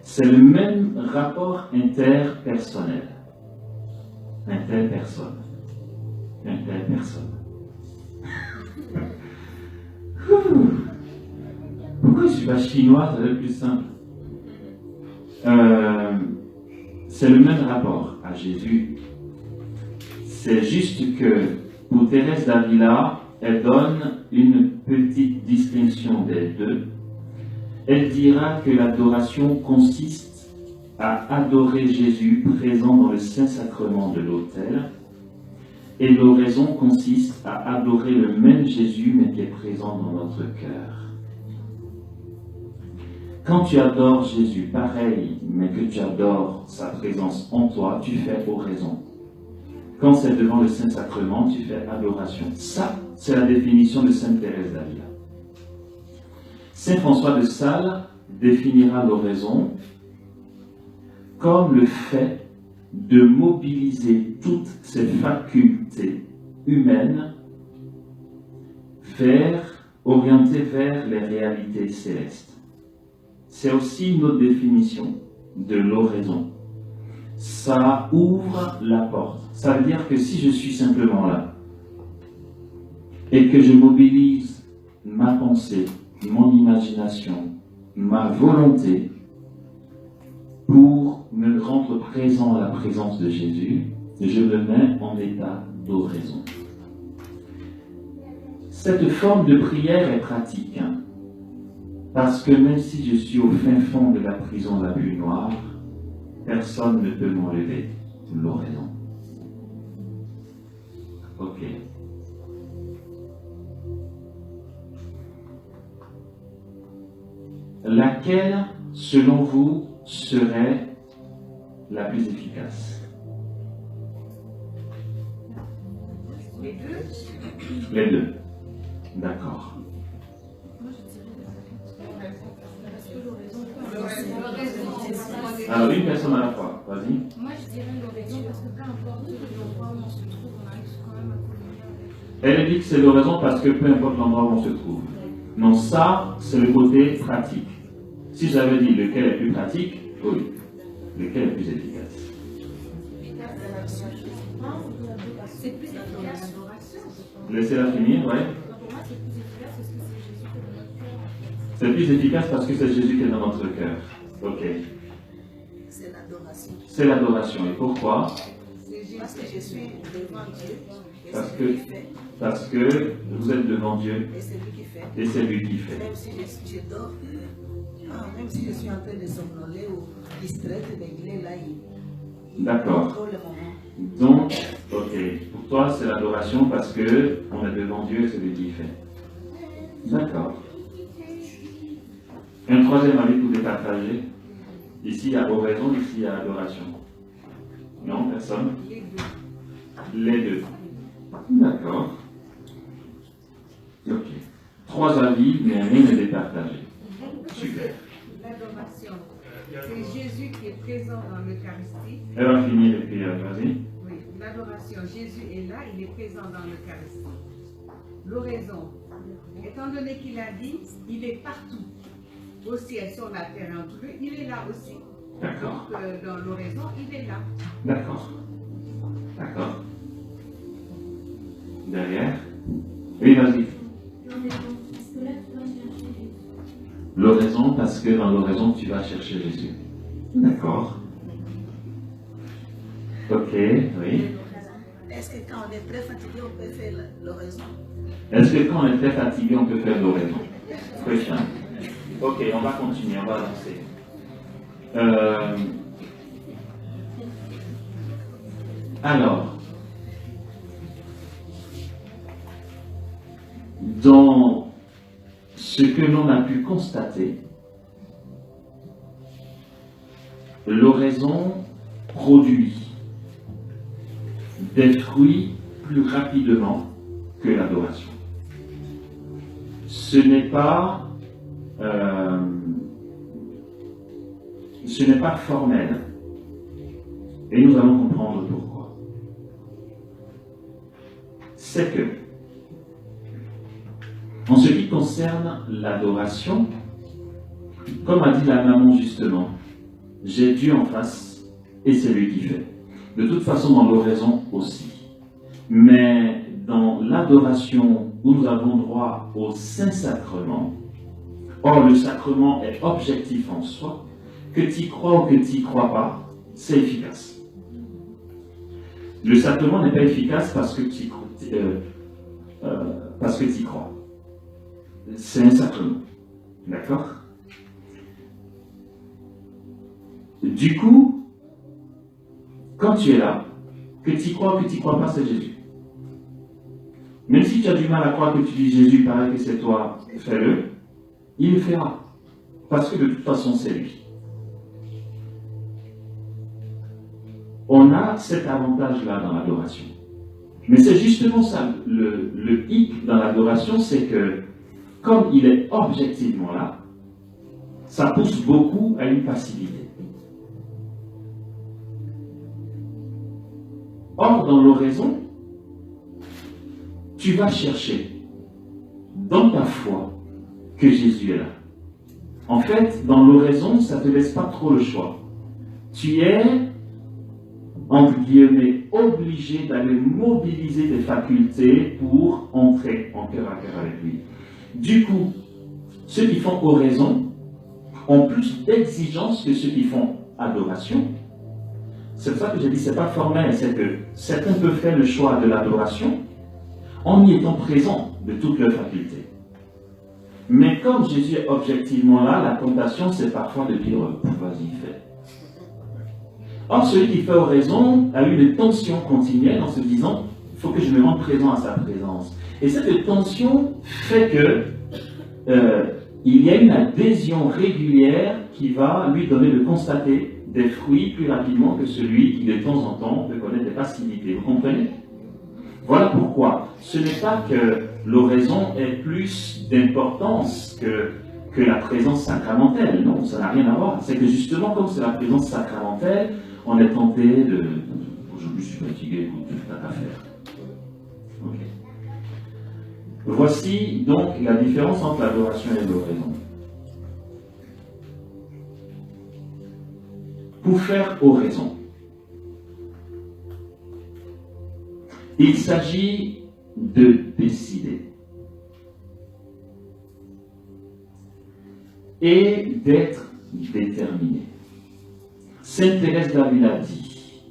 C'est le même rapport interpersonnel. Interpersonne. Interpersonne. Pourquoi je ne suis pas chinois? Ça va être plus simple. C'est le même rapport à Jésus. C'est juste que pour Thérèse d'Avila, elle donne une petite distinction des deux. Elle dira que l'adoration consiste à adorer Jésus présent dans le Saint-Sacrement de l'autel, et l'oraison consiste à adorer le même Jésus mais qui est présent dans notre cœur. Quand tu adores Jésus, pareil, mais que tu adores sa présence en toi, tu fais oraison. Quand c'est devant le Saint-Sacrement, tu fais adoration. Ça, c'est la définition de Sainte Thérèse d'Avila. Saint François de Sales définira l'oraison comme le fait de mobiliser toutes ses facultés humaines orientées vers les réalités célestes. C'est aussi une autre définition de l'oraison. Ça ouvre la porte. Ça veut dire que si je suis simplement là et que je mobilise ma pensée, mon imagination, ma volonté pour me rendre présent à la présence de Jésus, je me mets en état d'oraison. Cette forme de prière est pratique, hein, parce que même si je suis au fin fond de la prison la plus noire, personne ne peut m'enlever l'oraison. Ok. Laquelle, selon vous, serait la plus efficace? Les deux. Les deux. D'accord. Alors, une personne à la fois. Vas-y. Moi, je dirais l'oraison parce que peu importe l'endroit où on se trouve, on arrive quand même à communier avec. Elle dit que c'est l'oraison parce que peu importe l'endroit où on se trouve. Non, ça, c'est le côté pratique. Si j'avais dit lequel est plus pratique, oui. Lequel est plus efficace? C'est plus efficace. Laissez-la finir, ouais. Pour moi, c'est plus efficace parce que c'est Jésus qui est dans notre cœur. C'est plus efficace parce que c'est Jésus qui est dans notre cœur. Ok. C'est l'adoration. C'est l'adoration. Et pourquoi? Parce que je suis devant Dieu. Et Parce c'est que, lui qui fait. parce que vous êtes devant Dieu Et c'est lui qui fait. et c'est lui qui fait. Même si je dors, même si je suis en train de somnoler ou distraite, il est là, il D'accord. contrôle le moment. Donc, ok. Pour toi, c'est l'adoration parce que on est devant Dieu et c'est lui qui fait. D'accord. Un troisième avis pour départager. Ici, il y a oraison, ici, il y a adoration. Non, personne? Les deux. D'accord. Ok. 3 avis, mais rien n'est départagé. Super. L'adoration, c'est Jésus qui est présent dans l'Eucharistie. Elle va finir et puis vas-y. Oui, l'adoration, Jésus est là, il est présent dans l'Eucharistie. L'oraison, étant donné qu'il a dit, il est partout. Au ciel, sur la terre, entre eux, il est là aussi. D'accord. Donc, dans l'oraison, il est là. D'accord. D'accord. Derrière. Oui, vas-y. L'oraison, parce que dans l'oraison, tu vas chercher Jésus. D'accord. Ok, oui. Est-ce que quand on est très fatigué, on peut faire l'oraison? Est-ce que quand on est très fatigué, on peut faire l'oraison? Question. Ok, on va continuer, on va avancer. Alors, dans ce que l'on a pu constater, l'oraison produit des fruits plus rapidement que l'adoration. Ce n'est pas formel. Et nous allons comprendre pourquoi. C'est que, en ce qui concerne l'adoration, comme a dit la maman justement, j'ai Dieu en face et c'est lui qui fait. De toute façon, dans l'oraison aussi. Mais dans l'adoration où nous avons droit au Saint-Sacrement, or le sacrement est objectif en soi, que tu y crois ou que tu n'y crois pas, c'est efficace. Le sacrement n'est pas efficace parce que tu y crois. C'est un sacrement. D'accord? Du coup, quand tu es là, que tu y crois ou que tu n'y crois pas, c'est Jésus. Même si tu as du mal à croire que tu dis Jésus, paraît que c'est toi, fais-le, il le fera. Parce que de toute façon, c'est lui. On a cet avantage-là dans l'adoration. Mais c'est justement ça, le hic dans l'adoration, c'est que, comme il est objectivement là, ça pousse beaucoup à une passivité. Or, dans l'oraison, tu vas chercher dans ta foi que Jésus est là. En fait, dans l'oraison, ça ne te laisse pas trop le choix. Tu es, entre guillemets, obligé d'aller mobiliser tes facultés pour entrer en cœur à cœur avec lui. Du coup, ceux qui font oraison ont plus d'exigences que ceux qui font adoration. C'est pour ça que j'ai dit, c'est pas formel, c'est que certains peuvent faire le choix de l'adoration en y étant présents de toutes leurs facultés. Mais comme Jésus est objectivement là, la tentation, c'est parfois de dire, vas-y, fais. Or, celui qui fait oraison a une tension continuelle en se disant, il faut que je me rende présent à sa présence. Et cette tension fait que il y a une adhésion régulière qui va lui donner de constater des fruits plus rapidement que celui qui, de temps en temps, peut connaître des facilités. Vous comprenez? Voilà pourquoi. Ce n'est pas que l'oraison ait plus d'importance que la présence sacramentelle. Non, ça n'a rien à voir. C'est que justement, comme c'est la présence sacramentelle, on est tenté de... Aujourd'hui, je suis fatigué, écoute, t'as qu'à faire. Ok. Voici donc la différence entre l'adoration et l'oraison. Pour faire oraison, il s'agit de décider et d'être déterminé. Sainte Thérèse d'Avila dit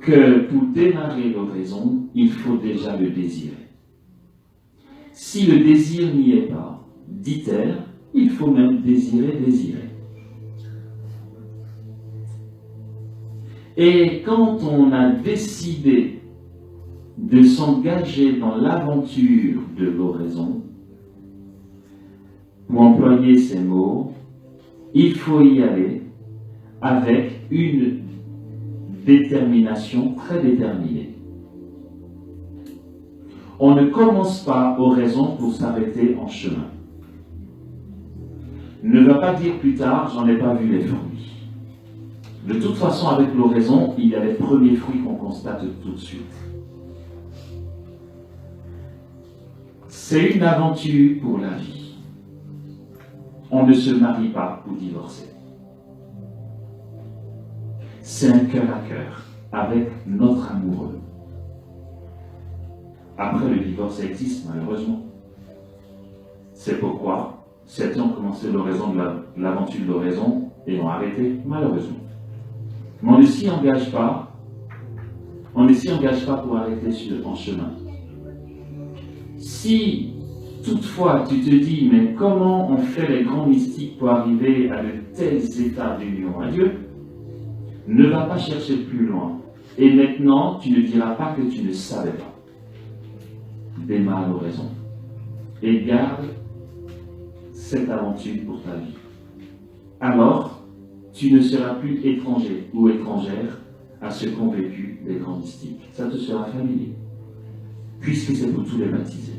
que pour démarrer l'oraison, il faut déjà le désirer. Si le désir n'y est pas, dit-elle, il faut même désirer. Et quand on a décidé de s'engager dans l'aventure de l'oraison, pour employer ces mots, il faut y aller avec une détermination très déterminée. On ne commence pas oraison pour s'arrêter en chemin. Ne va pas dire plus tard, j'en ai pas vu les fruits. De toute façon, avec l'oraison, il y a les premiers fruits qu'on constate tout de suite. C'est une aventure pour la vie. On ne se marie pas pour divorcer. C'est un cœur à cœur avec notre amoureux. Après, le divorce existe, malheureusement. C'est pourquoi certains ont commencé l'aventure de l'oraison et ont arrêté, malheureusement. Mais on ne s'y engage pas. On ne s'y engage pas pour arrêter en chemin. Si, toutefois, tu te dis, mais comment on fait les grands mystiques pour arriver à de tels états d'union à Dieu, ne va pas chercher plus loin. Et maintenant, tu ne diras pas que tu ne savais pas. Démarre l'oraison. Et garde cette aventure pour ta vie. Alors, tu ne seras plus étranger ou étrangère à ce qu'ont vécu les grands mystiques. Ça te sera familier. Puisque c'est pour tous les baptisés.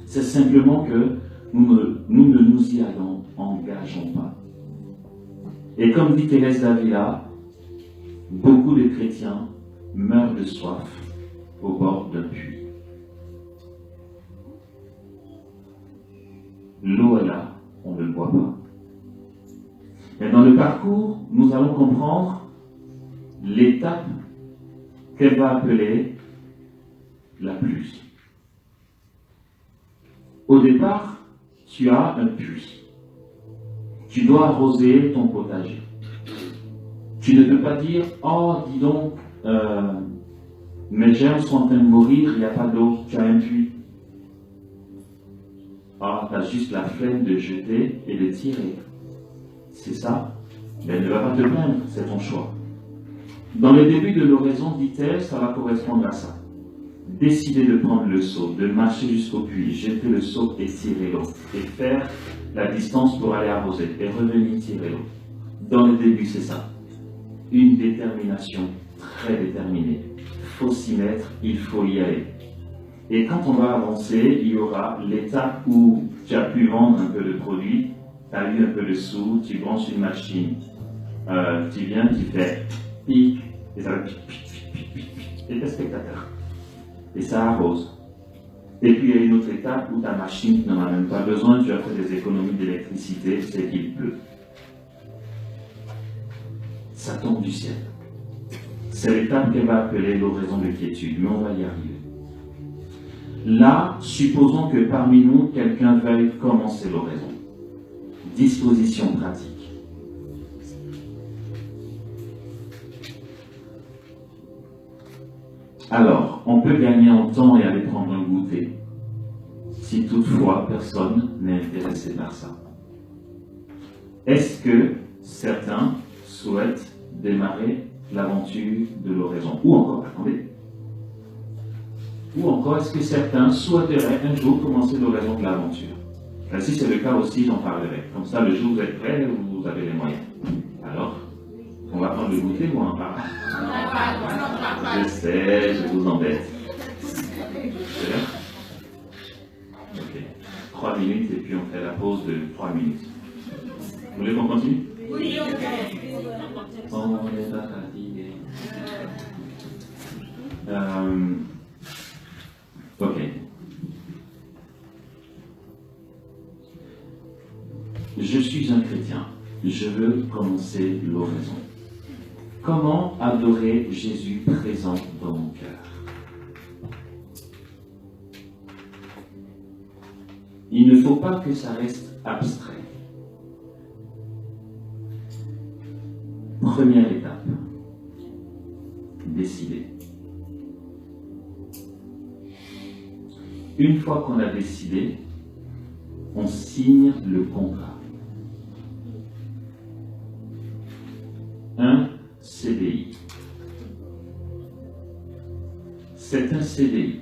C'est simplement que nous ne nous y engageons pas. Et comme dit Thérèse d'Avila, beaucoup de chrétiens meurent de soif au bord d'un puits. L'eau est là, on ne le boit pas. Et dans le parcours, nous allons comprendre l'étape qu'elle va appeler la pluie. Au départ, tu as un puits. Tu dois arroser ton potager. Tu ne peux pas dire, oh, dis donc, mes germes sont en train de mourir, il n'y a pas d'eau, tu as un puits. Ah, tu as juste la flemme de jeter et de tirer. C'est ça. Mais ne va pas te plaindre, c'est ton choix. Dans le début de l'oraison, dit-elle, ça va correspondre à ça. Décider de prendre le seau, de marcher jusqu'au puits, jeter le seau et tirer l'eau. Et faire la distance pour aller arroser et revenir tirer l'eau. Dans le début, c'est ça. Une détermination très déterminée. Il faut s'y mettre, il faut y aller. Et quand on va avancer, il y aura l'étape où tu as pu vendre un peu de produit, tu as eu un peu de sous, tu branches une machine, tu viens, tu fais pic, et ça va pic, et t'es spectateur. Et ça arrose. Et puis il y a une autre étape où ta machine n'en a même pas besoin, tu as fait des économies d'électricité, c'est qu'il pleut. Ça tombe du ciel. C'est l'étape qu'elle va appeler l'oraison de quiétude, mais on va y arriver. Là, supposons que parmi nous, quelqu'un veuille commencer l'oraison. Disposition pratique. Alors, on peut gagner en temps et aller prendre un goûter, si toutefois personne n'est intéressé par ça. Est-ce que certains souhaitent démarrer l'aventure de l'oraison? Ou encore, attendez. Ou encore, est-ce que certains souhaiteraient un jour commencer l'oraison de l'aventure? Si c'est le cas aussi, j'en parlerai. Comme ça, le jour où vous êtes prêts, vous avez les moyens. Alors, on va prendre le goûter ou on en parle? Je sais, je vous embête. C'est vrai? Ok. 3 minutes et puis on fait la pause de 3 minutes. Vous voulez qu'on continue? Oui, On n'est pas fatigué. Ok. Je suis un chrétien. Je veux commencer l'oraison. Comment adorer Jésus présent dans mon cœur? Il ne faut pas que ça reste abstrait. Première étape. Décider. Une fois qu'on a décidé, on signe le contrat. Un CDI. C'est un CDI.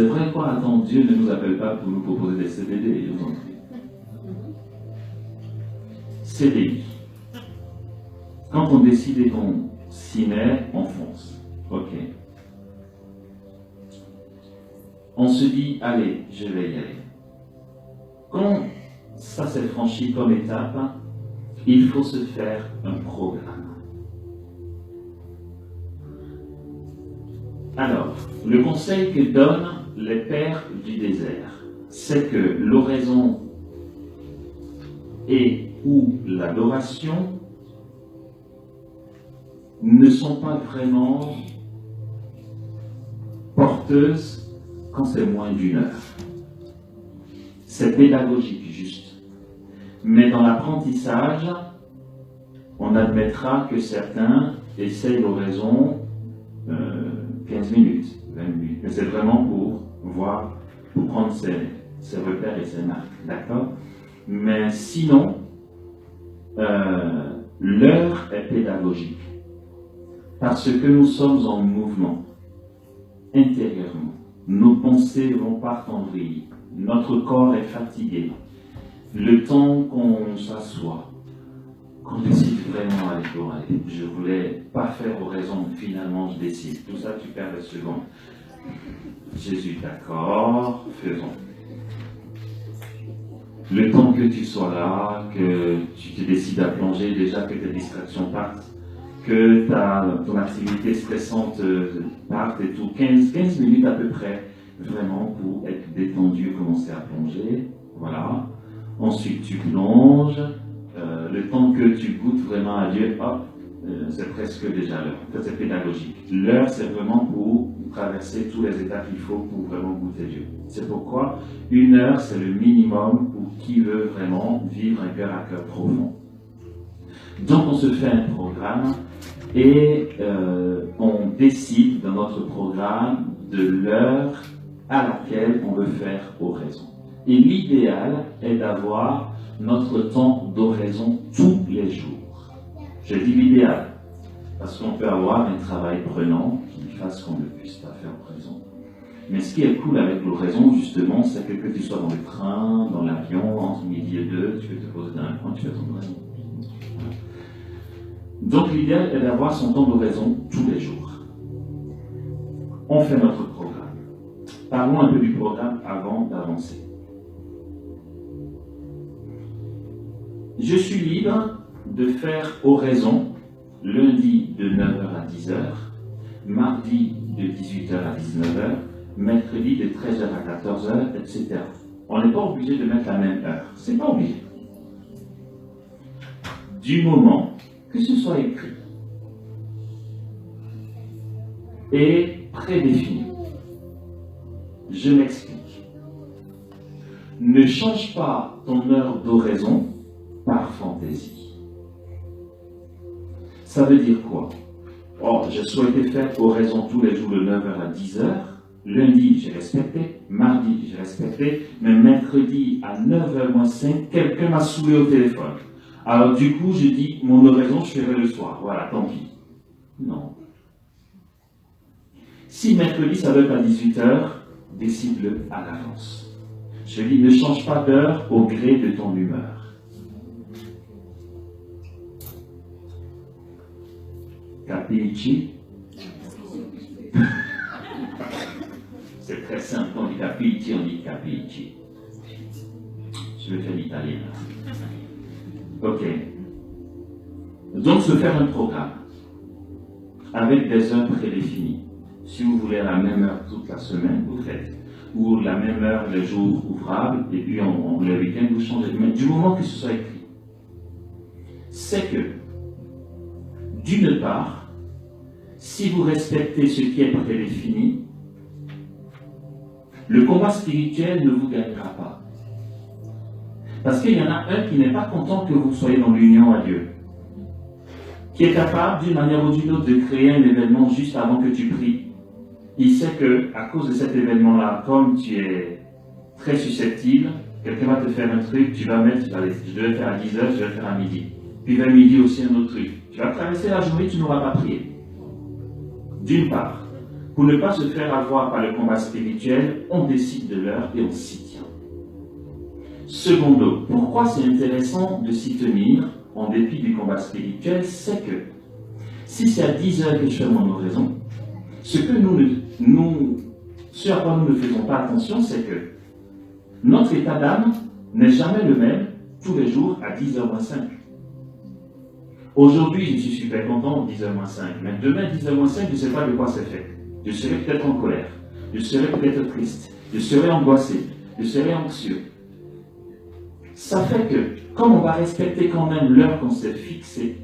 c'est vrai quoi, attends, Dieu ne nous appelle pas pour nous proposer des CDD, je vous en prie. CDI. Quand on décide et qu'on s'y met, on fonce. Ok. On se dit, allez, je vais y aller. Quand ça s'est franchi comme étape, il faut se faire un programme. Alors, le conseil que donnent les pères du désert, c'est que l'oraison et ou l'adoration ne sont pas vraiment porteuses quand c'est moins d'une heure. C'est pédagogique, juste. Mais dans l'apprentissage, on admettra que certains essayent l'oraison 15 minutes, 20 minutes. Mais c'est vraiment pour voir, pour prendre ses repères et ses marques. D'accord? Mais sinon, l'heure est pédagogique. Parce que nous sommes en mouvement, intérieurement. Nos pensées partent en vrille. Notre corps est fatigué. Le temps qu'on s'assoit, qu'on décide vraiment, allez, bon, allez, je voulais pas faire oraison, finalement je décide. Tout ça, tu perds les secondes. Jésus, d'accord, faisons. Le temps que tu sois là, que tu te décides à plonger, déjà que tes distractions partent, que ton activité stressante parte et tout, 15 minutes à peu près, vraiment pour être détendu, commencer à plonger, voilà. Ensuite tu plonges, le temps que tu goûtes vraiment à Dieu, hop, c'est presque déjà l'heure. Ça c'est pédagogique. L'heure c'est vraiment pour traverser tous les étapes qu'il faut pour vraiment goûter Dieu. C'est pourquoi 1 heure c'est le minimum pour qui veut vraiment vivre un cœur à cœur profond. Donc on se fait un programme et on décide dans notre programme de l'heure à laquelle on veut faire oraison. Et l'idéal est d'avoir notre temps d'oraison tous les jours. Je dis l'idéal, parce qu'on peut avoir un travail prenant qui fasse qu'on ne puisse pas faire oraison. Mais ce qui est cool avec l'oraison, justement, c'est que tu sois dans le train, dans l'avion, entre midi et 2, tu peux te poser dans un coin, tu fais ton oraison. Voilà. Donc l'idéal est d'avoir son temps d'oraison tous les jours. On fait notre programme. Parlons un peu du programme avant d'avancer. Je suis libre de faire oraison lundi de 9h à 10h, mardi de 18h à 19h, mercredi de 13h à 14h, etc. On n'est pas obligé de mettre la même heure. C'est pas obligé. Du moment que ce soit écrit et prédéfini. Je m'explique. Ne change pas ton heure d'oraison par fantaisie. Ça veut dire quoi? Oh, je souhaitais faire oraison tous les jours de 9h à 10h. Lundi, j'ai respecté. Mardi, j'ai respecté. Mais mercredi, à 9h-5, quelqu'un m'a saoulé au téléphone. Alors du coup, j'ai dit, mon oraison, je ferai le soir. Voilà, tant pis. Non. Si mercredi, ça doit être à 18h, décide-le à l'avance. Je dis, ne change pas d'heure au gré de ton humeur. Capisci? C'est très simple, on dit capisci, on dit capisci. Je vais faire l'italien. Ok. Donc, se faire un programme avec des heures prédéfinies. Si vous voulez à la même heure toute la semaine, vous faites. Ou la même heure les jours ouvrables, et puis le week-end, vous changez. Mais du moment que ce soit écrit, c'est que, d'une part, si vous respectez ce qui est prédéfini, le combat spirituel ne vous gagnera pas. Parce qu'il y en a un qui n'est pas content que vous soyez dans l'union à Dieu, qui est capable d'une manière ou d'une autre de créer un événement juste avant que tu pries. Il sait que à cause de cet événement-là, comme tu es très susceptible, quelqu'un va te faire un truc, tu vas mettre, allez, je devais faire à 10h, je vais le faire à midi. Puis vers midi aussi un autre truc. Tu vas traverser la journée, tu n'auras pas prié. D'une part. Pour ne pas se faire avoir par le combat spirituel, on décide de l'heure et on s'y tient. Secondo, pourquoi c'est intéressant de s'y tenir en dépit du combat spirituel, c'est que si c'est à 10 heures que je fais mon oraison, ce à quoi nous ne faisons pas attention, c'est que notre état d'âme n'est jamais le même tous les jours à 10h-5. Aujourd'hui, je suis super content, 10h-5, mais demain, 10h-5, je ne sais pas de quoi c'est fait. Je serai peut-être en colère, je serai peut-être triste, je serai angoissé, je serai anxieux. Ça fait que, comme on va respecter quand même l'heure qu'on s'est fixée,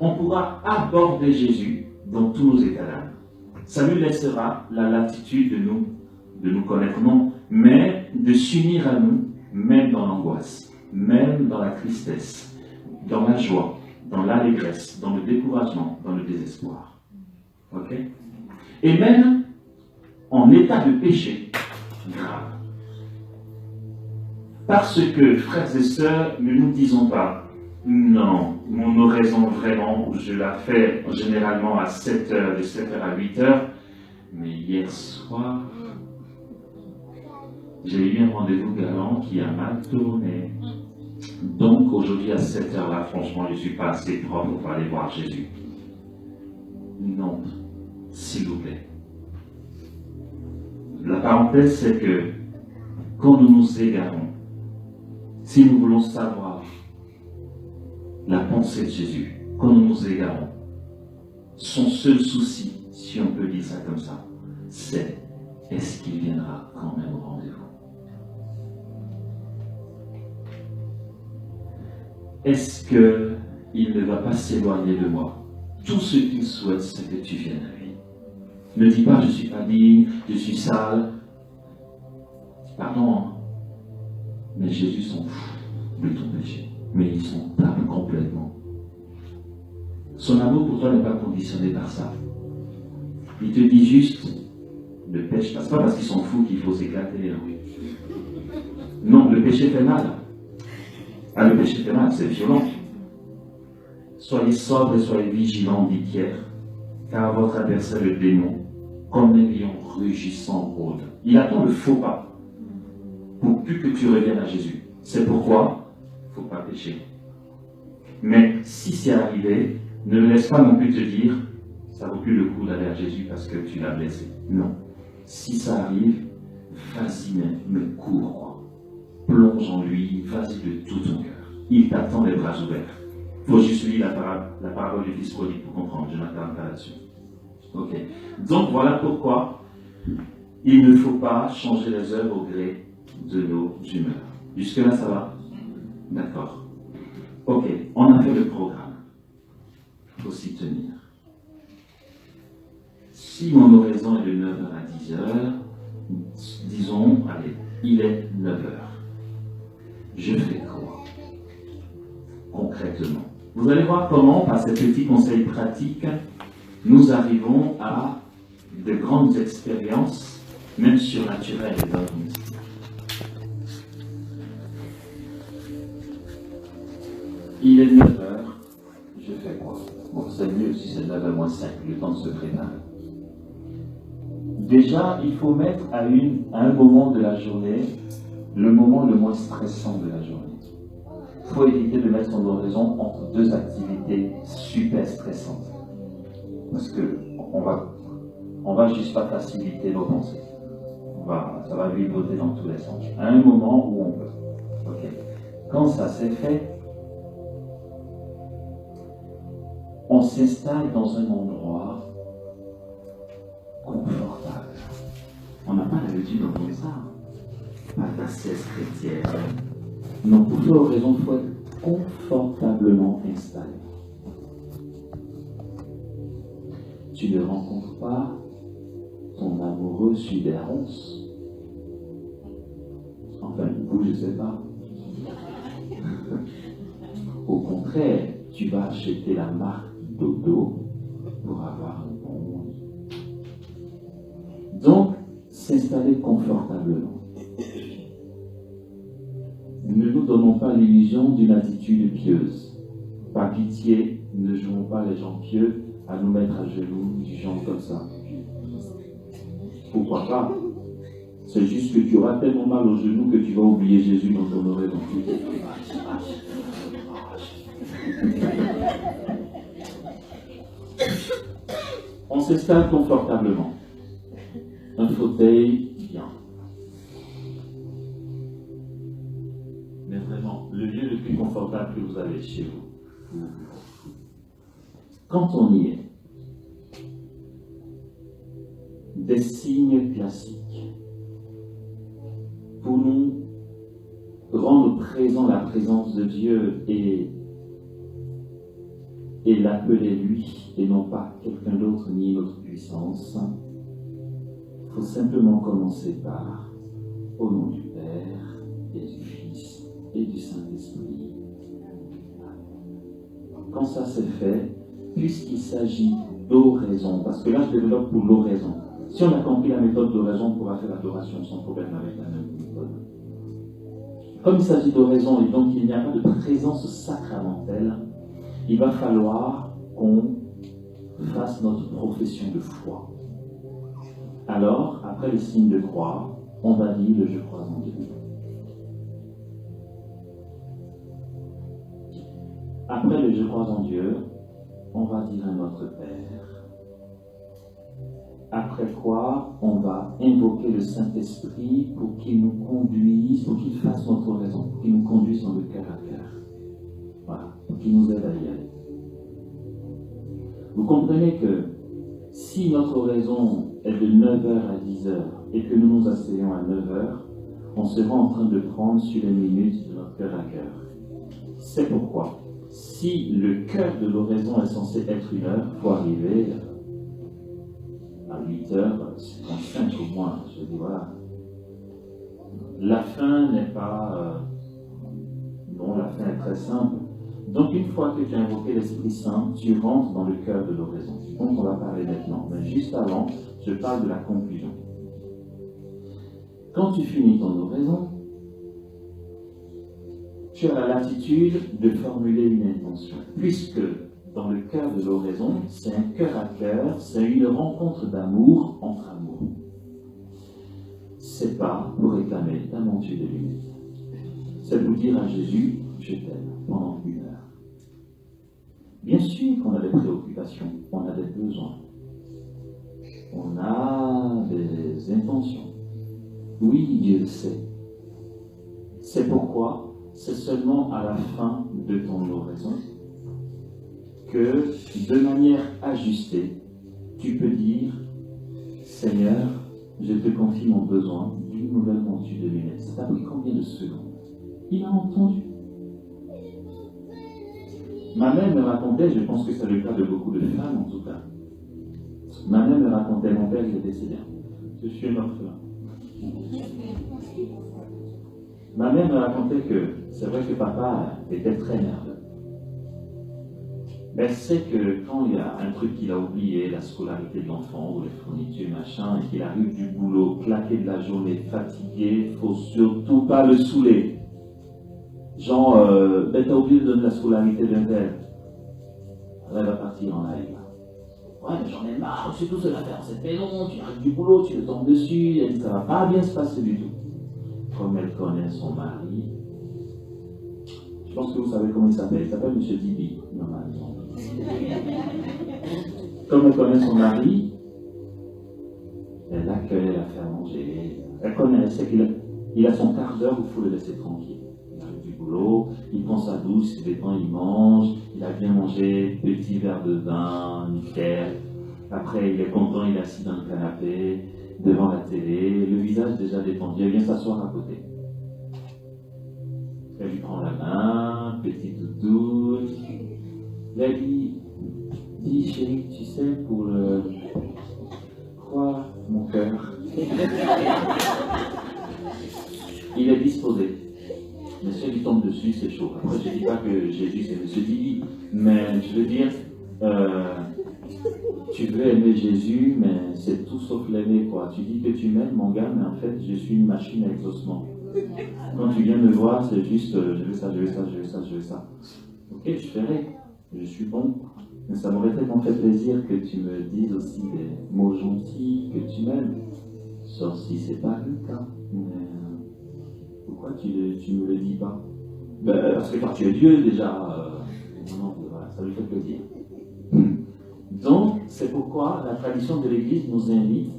on pourra aborder Jésus dans tous nos états d'âme. Ça lui laissera la latitude de nous connaître, non, mais de s'unir à nous, même dans l'angoisse, même dans la tristesse, dans la joie, dans l'allégresse, dans le découragement, dans le désespoir. Ok? Et même en état de péché grave. Parce que, frères et sœurs, ne nous disons pas, non, mon oraison vraiment, je la fais généralement à 7h, de 7h à 8h, mais hier soir, j'ai eu un rendez-vous galant qui a mal tourné. Donc aujourd'hui à 7h là, franchement, je ne suis pas assez propre pour aller voir Jésus. Non, s'il vous plaît. La parenthèse, c'est que quand nous nous égarons, si nous voulons savoir la pensée de Jésus, quand nous nous égarons, son seul souci, si on peut dire ça comme ça, c'est est-ce qu'il viendra quand même au rendez-vous? Est-ce qu'il ne va pas s'éloigner de moi? Tout ce qu'il souhaite, c'est que tu viennes à lui. Ne dis pas je suis pas digne, je suis sale. Pardon, hein. Mais Jésus s'en fout de ton péché. Mais il s'en tape complètement. Son amour pour toi n'est pas conditionné par ça. Il te dit juste, ne pêche pas. C'est pas parce qu'il s'en fout qu'il faut s'éclater. Hein. Non, le péché fait mal. Ah, le péché fait mal, c'est violent. Soyez sobres et soyez vigilants, dit Pierre, car votre adversaire, le démon, comme un lion rugissant rôde. Il attend le faux pas pour plus que tu reviennes à Jésus. C'est pourquoi il ne faut pas pécher. Mais si c'est arrivé, ne laisse pas non plus te dire ça vaut plus le coup d'aller à Jésus parce que tu l'as blessé. Non. Si ça arrive, vas-y, mais cours, quoi. Plonge en lui, vas-y de tout ton cœur. Il t'attend les bras ouverts. Il faut juste lire la parole du fils prodigue pour comprendre. Je m'attarde pas là-dessus. Ok. Donc voilà pourquoi il ne faut pas changer les heures au gré de nos humeurs. Jusque-là, ça va? D'accord. Ok, on a fait le programme. Il faut s'y tenir. Si mon oraison est de 9h à 10h, disons, allez, il est 9h. Je fais quoi? Concrètement. Vous allez voir comment, par ces petits conseils pratiques, nous arrivons à de grandes expériences, même surnaturelles et dans le mystère. Il est 9h, je fais quoi? Bon, c'est mieux si c'est 9h moins 5, le temps de se préparer. Déjà, il faut mettre à un moment de la journée, le moment le moins stressant de la journée. Il faut éviter de mettre son oraison entre deux activités super stressantes. Parce que on va juste pas faciliter nos pensées. Ça va vivoter dans tous les sens. À un moment où on peut. Ok. Quand ça s'est fait, on s'installe dans un endroit confortable. On n'a pas l'habitude d'entendre ça. Pas d'assesse chrétienne. Non, pour faire oraison, il faut être confortablement installé. Tu ne rencontres pas ton amoureux Sudérance. Enfin, vous, je ne sais pas. Au contraire, tu vas acheter la marque Dodo pour avoir un bon lit. Donc, s'installer confortablement. Ne nous donnons pas l'illusion d'une attitude pieuse. Par pitié, ne jouons pas les gens pieux à nous mettre à genoux, du genre comme ça. Pourquoi pas? C'est juste que tu auras tellement mal aux genoux que tu vas oublier Jésus dans ton oreille. On s'installe confortablement. Un fauteuil bien. Mais vraiment, le lieu le plus confortable que vous avez chez vous. Quand on y est, des signes classiques pour nous rendre présent la présence de Dieu et l'appeler lui et non pas quelqu'un d'autre ni une autre puissance, il faut simplement commencer par au nom du Père et du Fils et du Saint-Esprit. Quand ça c'est fait, puisqu'il s'agit d'oraison, parce que là je développe pour l'oraison. Si on a compris la méthode d'oraison, on pourra faire l'adoration sans problème avec la même méthode. Comme il s'agit d'oraison et donc il n'y a pas de présence sacramentelle, il va falloir qu'on fasse notre profession de foi. Alors, après le signe de croix, on va dire le je crois en Dieu. Après le je crois en Dieu, on va dire un Notre Père. Après quoi, on va invoquer le Saint-Esprit pour qu'il nous conduise, pour qu'il fasse notre raison, pour qu'il nous conduise dans le cœur à cœur. Voilà, pour qu'il nous aide à y aller. Vous comprenez que si notre raison est de 9h à 10h et que nous nous asseyons à 9h, on sera en train de prendre sur les minutes de notre cœur à cœur. C'est pourquoi, si le cœur de l'oraison est censé être 1 heure, il faut arriver à 8h55 au moins. Je dis voilà. La fin n'est pas... non, la fin est très simple. Donc une fois que tu as invoqué l'Esprit Saint, tu rentres dans le cœur de l'oraison. Donc on va parler maintenant. Mais juste avant, je parle de la conclusion. Quand tu finis ton oraison, tu as la latitude de formuler une intention. Puisque dans le cœur de l'oraison, c'est un cœur à cœur, c'est une rencontre d'amour entre amour. C'est pas pour réclamer ta monture de lunettes. C'est pour dire à Jésus, je t'aime pendant 1 heure. Bien sûr qu'on a des préoccupations, on a des besoins, on a des intentions. Oui, Dieu le sait. C'est pourquoi c'est seulement à la fin de ton oraison que, de manière ajustée, tu peux dire, Seigneur, je te confie mon besoin d'une nouvelle monture de lunettes. Ça t'a pris combien de secondes? Il a entendu. Ma mère me racontait, je pense que c'est le cas de beaucoup de femmes en tout cas. Ma mère me racontait, mon père il est décédé. Je suis un orphelin. Ma mère me racontait que c'est vrai que papa était très nerveux. Mais c'est que quand il y a un truc qu'il a oublié, la scolarité de l'enfant ou les fournitures, machin, et qu'il arrive du boulot, claqué de la journée, fatigué, il ne faut surtout pas le saouler. Genre, ben t'as oublié de donner la scolarité d'un tel. Elle va partir en live. Ouais, mais j'en ai marre, c'est tout seul à faire, c'est pénible, tu arrives du boulot, tu le tombes dessus, et ça va pas bien se passer du tout. Comme elle connaît son mari, je pense que vous savez comment il s'appelle. Il s'appelle M. Dibi, normalement. Comme elle connaît son mari, elle l'accueille, elle la fait à manger. Elle connaît, elle sait qu'il a son quart d'heure où il faut le laisser tranquille. Il prend sa douce, ses vêtements, il mange, il a bien mangé, petit verre de vin, nickel. Après, il est content, il est assis dans le canapé, devant la télé, le visage déjà détendu, elle vient s'asseoir à côté. Elle lui prend la main, petit doudou. Elle lui dit, chérie, tu sais, pour le... Croire mon cœur. Il est disposé. Mais si elle lui tombe dessus, c'est chaud. Après, je ne dis pas que Jésus, c'est M. Didi, mais je veux dire, tu veux aimer Jésus, mais c'est tout sauf l'aimer, quoi. Tu dis que tu m'aimes, mon gars, mais en fait, je suis une machine à exaucement. Quand tu viens me voir, c'est juste, je veux ça, je veux ça, je veux ça, je veux ça. Ok, je ferai, je suis bon. Mais ça m'aurait tellement fait plaisir que tu me dises aussi des mots gentils que tu m'aimes. Sauf si c'est pas le cas. Mais pourquoi tu me le dis pas? Ben, parce que quand tu es Dieu, déjà, non, voilà, ça lui fait plaisir. Donc, c'est pourquoi la tradition de l'Église nous invite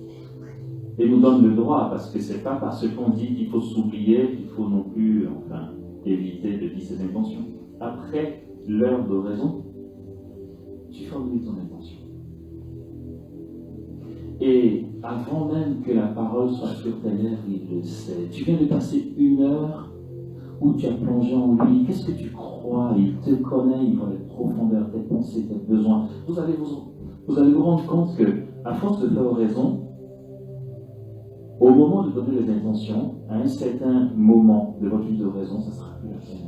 et nous donne le droit, parce que c'est pas parce qu'on dit qu'il faut s'oublier qu'il faut non plus, enfin, éviter de dire ses intentions. Après l'heure d'oraison, tu formules ton intention. Et avant même que la parole soit sur tes lèvres, il le sait. Tu viens de passer 1 heure où tu as plongé en lui. Qu'est-ce que tu crois? Il te connaît, il voit les profondeurs, tes pensées, tes besoins. Vous allez vous rendre compte que, à force de faire oraison, au moment de donner les intentions, à un certain moment de votre vie d'oraison, ça sera plus la peine.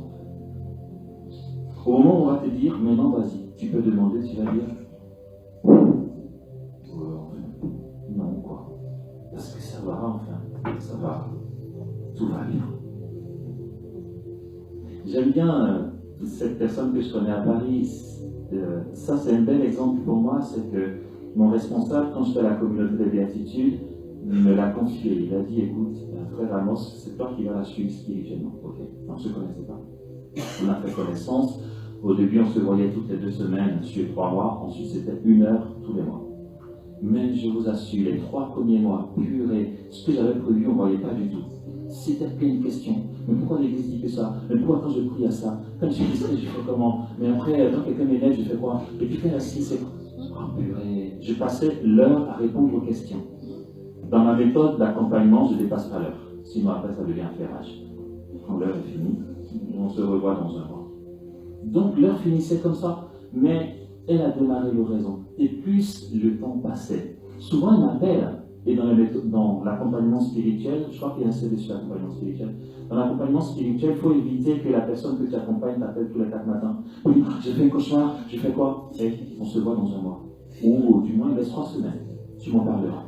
Au moment où on va te dire, maintenant vas-y, tu peux demander, tu vas dire, non quoi, parce que ça va enfin, ça va, tout va bien. J'aime bien cette personne que je connais à Paris, ça c'est un bel exemple pour moi, c'est que mon responsable, quand j'étais à la communauté des béatitudes, me l'a confié. Il a dit, écoute, frère Amos, c'est toi qui vas la suivre spirituellement. Ok, on ne se connaissait pas. On a fait connaissance. Au début, on se voyait toutes les 2 semaines sur 3 mois. Ensuite, c'était 1 heure tous les mois. Mais je vous assure, les 3 premiers mois, purée, ce que j'avais prévu, on ne voyait pas du tout. C'était plein de questions. Mais pourquoi l'Église dit que ça? Mais pourquoi quand je prie à ça? Quand je suis distrait, je fais comment? Mais après, quand quelqu'un m'énerve, je fais quoi? Et puis quand assis, c'est quoi? Oh purée. Je passais l'heure à répondre aux questions. Dans ma méthode d'accompagnement, je ne dépasse pas l'heure. Sinon, après, ça devient un ferrage. Quand l'heure est finie, on se revoit dans 1 mois. Donc, l'heure finissait comme ça, mais elle a démarré l'oraison. Et plus le temps passait, souvent, elle m'appelle. Et dans l'accompagnement spirituel, je crois qu'il y a un CD sur l'accompagnement spirituel. Dans l'accompagnement spirituel, il faut éviter que la personne que tu accompagnes t'appelle tous les 4 matins. Oui, j'ai fait un cauchemar, j'ai fait quoi? Et on se voit dans 1 mois. Ou du moins, il reste 3 semaines. Tu m'en parleras.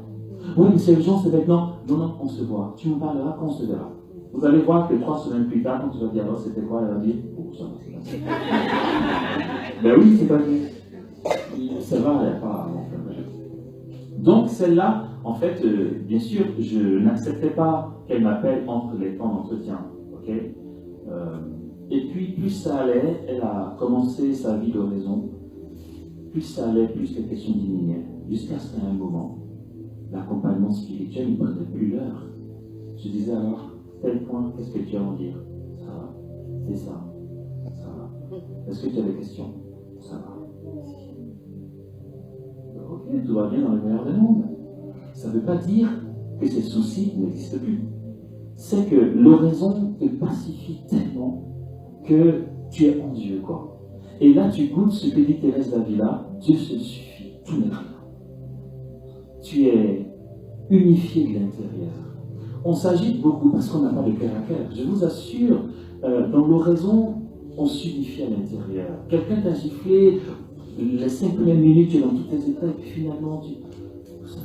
Oui, mais c'est urgent, c'est maintenant. Non, non, on se voit. Tu m'en parleras quand on se verra. Vous allez voir que 3 semaines plus tard, quand tu vas dire, alors c'était quoi? Elle va dire, oh, ça va, c'est pas ben oui, c'est pas vrai. Ça va, il n'y a pas. Donc, celle-là, en fait, bien sûr, je n'acceptais pas qu'elle m'appelle entre les temps d'entretien. Ok? Et puis, plus ça allait, elle a commencé sa vie d'oraison. Plus ça allait, plus les questions diminuaient. Jusqu'à ce qu'à un moment, l'accompagnement spirituel ne prenait plus l'heure. Je disais alors, tel point, qu'est-ce que tu as à en dire? Ça va. Et ça? Ça va. Est-ce que tu as des questions? Ça va. Ok, tout va bien dans le meilleur des mondes. Ça ne veut pas dire que ces soucis n'existent plus. C'est que l'oraison te pacifie tellement que tu es en Dieu, quoi. Et là, tu goûtes ce que dit Thérèse d'Avila, Dieu se suffit, tout n'est rien. Tu es unifié de l'intérieur. On s'agite beaucoup parce qu'on n'a pas de cœur à cœur. Je vous assure, dans l'oraison, on s'unifie à l'intérieur. Quelqu'un t'a giflé, les 5 premières minutes, tu es dans tous tes états, et puis finalement, tu...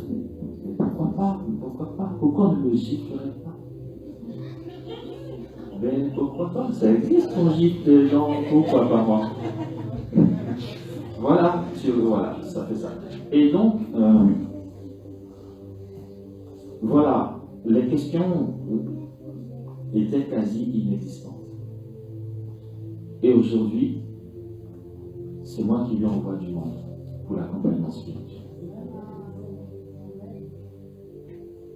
Mais pourquoi pas? Pourquoi pas? Pourquoi on ne me giflerait pas? Ben, pourquoi pas? Ça existe, on gifle les gens, pourquoi pas moi? Voilà, voilà, ça fait ça. Et donc, voilà, les questions étaient quasi inexistantes. Et aujourd'hui, c'est moi qui lui envoie du monde pour l'accompagnement spirituel.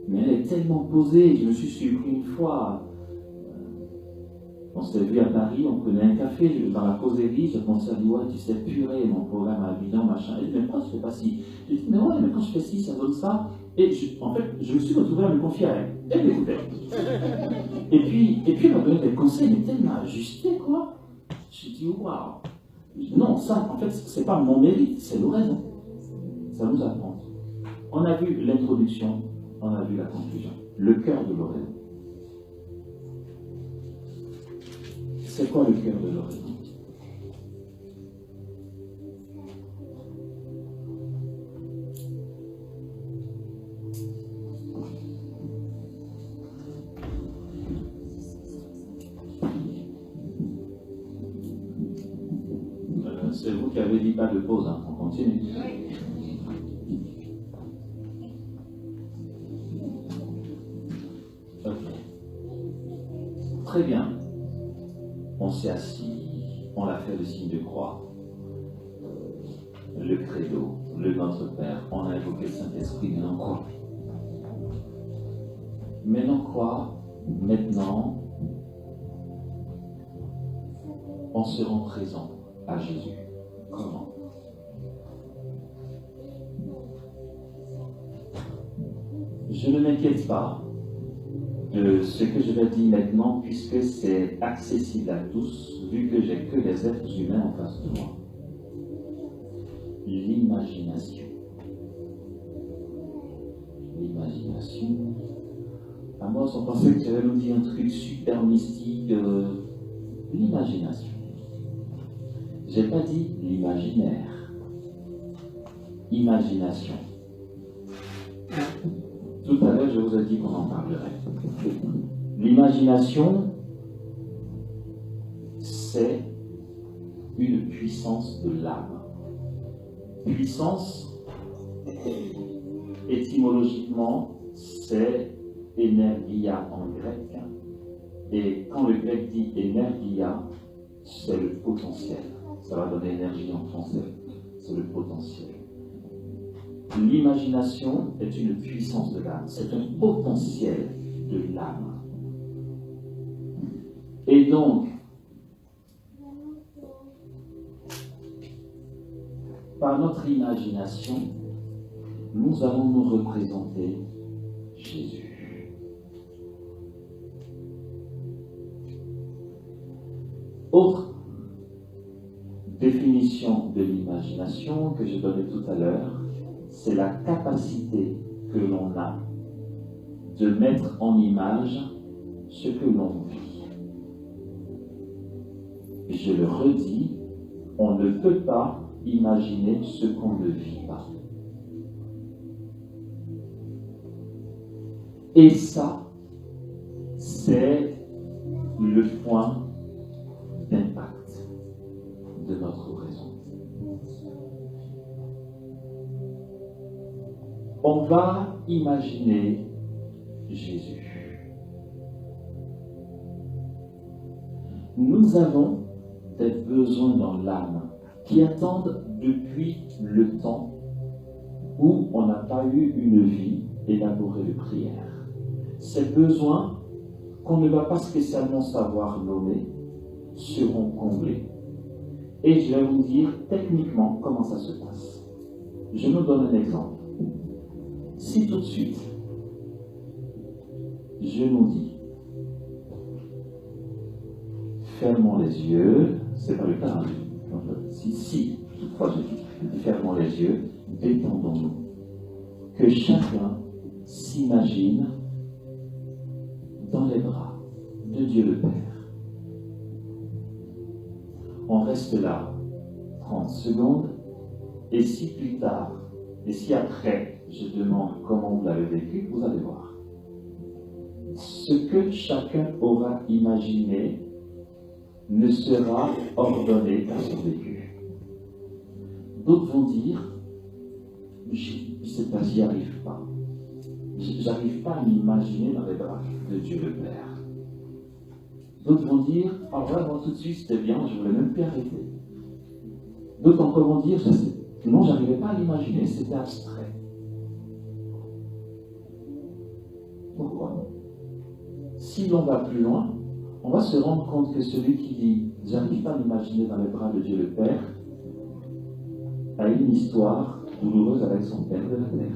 Mais elle est tellement posée, je me suis surpris une fois. On s'est vu à Paris, on prenait un café dans la causerie, j'ai commencé à dire, ouais, tu sais, purée, mon programme à bilan, machin. Elle dit, mais pourquoi tu ne fais pas ci? J'ai dit, mais ouais, mais quand je fais ci, ça donne ça. Et en fait, je me suis retrouvé à me confier à elle. Elle m'écoutait. Et puis, elle m'a donné des conseils, mais elle m'a ajusté, quoi. J'ai dit, waouh. Non, ça, en fait, c'est pas mon mérite, c'est l'oraison. Ça nous apprend. On a vu l'introduction, on a vu la conclusion. Le cœur de l'oraison. C'est quoi le cœur de l'oraison? C'est vous qui avez dit pas de pause, hein. On continue. Ok. Très bien. On s'est assis, on a fait le signe de croix, le credo, le Notre Père, on a évoqué le Saint-Esprit, maintenant quoi? Maintenant quoi? Maintenant, on se rend présent à Jésus. Comment? Je ne m'inquiète pas de ce que je vais dire maintenant, puisque c'est accessible à tous, vu que j'ai que les êtres humains en face de moi. L'imagination. L'imagination. À moi, on pensait que j'allais nous dire un truc super mystique. L'imagination. J'ai pas dit l'imaginaire. Imagination. Tout à l'heure, je vous ai dit qu'on en parlerait. L'imagination, c'est une puissance de l'âme. Puissance, étymologiquement, c'est énergia en grec. Et quand le grec dit énergia, c'est le potentiel. Ça va donner énergie en français. C'est le potentiel. L'imagination est une puissance de l'âme. C'est un potentiel de l'âme. Et donc, par notre imagination, nous allons nous représenter Jésus. Autre définition de l'imagination que je donnais tout à l'heure, c'est la capacité que l'on a de mettre en image ce que l'on vit. Je le redis, on ne peut pas imaginer ce qu'on ne vit pas. Et ça, c'est le point d'impact de notre raison. On va imaginer Jésus. Nous avons des besoins dans l'âme qui attendent depuis le temps où on n'a pas eu une vie élaborée de prière. Ces besoins qu'on ne va pas spécialement savoir nommer seront comblés. Et je vais vous dire techniquement comment ça se passe. Je nous donne un exemple. Si tout de suite, je nous dis, fermons les yeux, c'est pas le cas, hein. Si, toutefois je dis, fermons les yeux, détendons-nous. Que chacun s'imagine dans les bras de Dieu le Père. On reste là 30 secondes, et si plus tard, et si après, je demande comment vous l'avez vécu, vous allez voir. Ce que chacun aura imaginé ne sera ordonné qu'à son vécu. D'autres vont dire, je ne sais pas, j'y arrive pas. J'arrive pas à m'imaginer dans les bras de Dieu le Père. D'autres vont dire, ah vraiment tout de suite c'était bien, je ne voulais même plus arrêter. D'autres encore vont dire, non, j'arrivais pas à l'imaginer, c'était abstrait. Pourquoi? Si l'on va plus loin, on va se rendre compte que celui qui dit « j'arrive pas à m'imaginer dans les bras de Dieu le Père » a une histoire douloureuse avec son Père de la terre.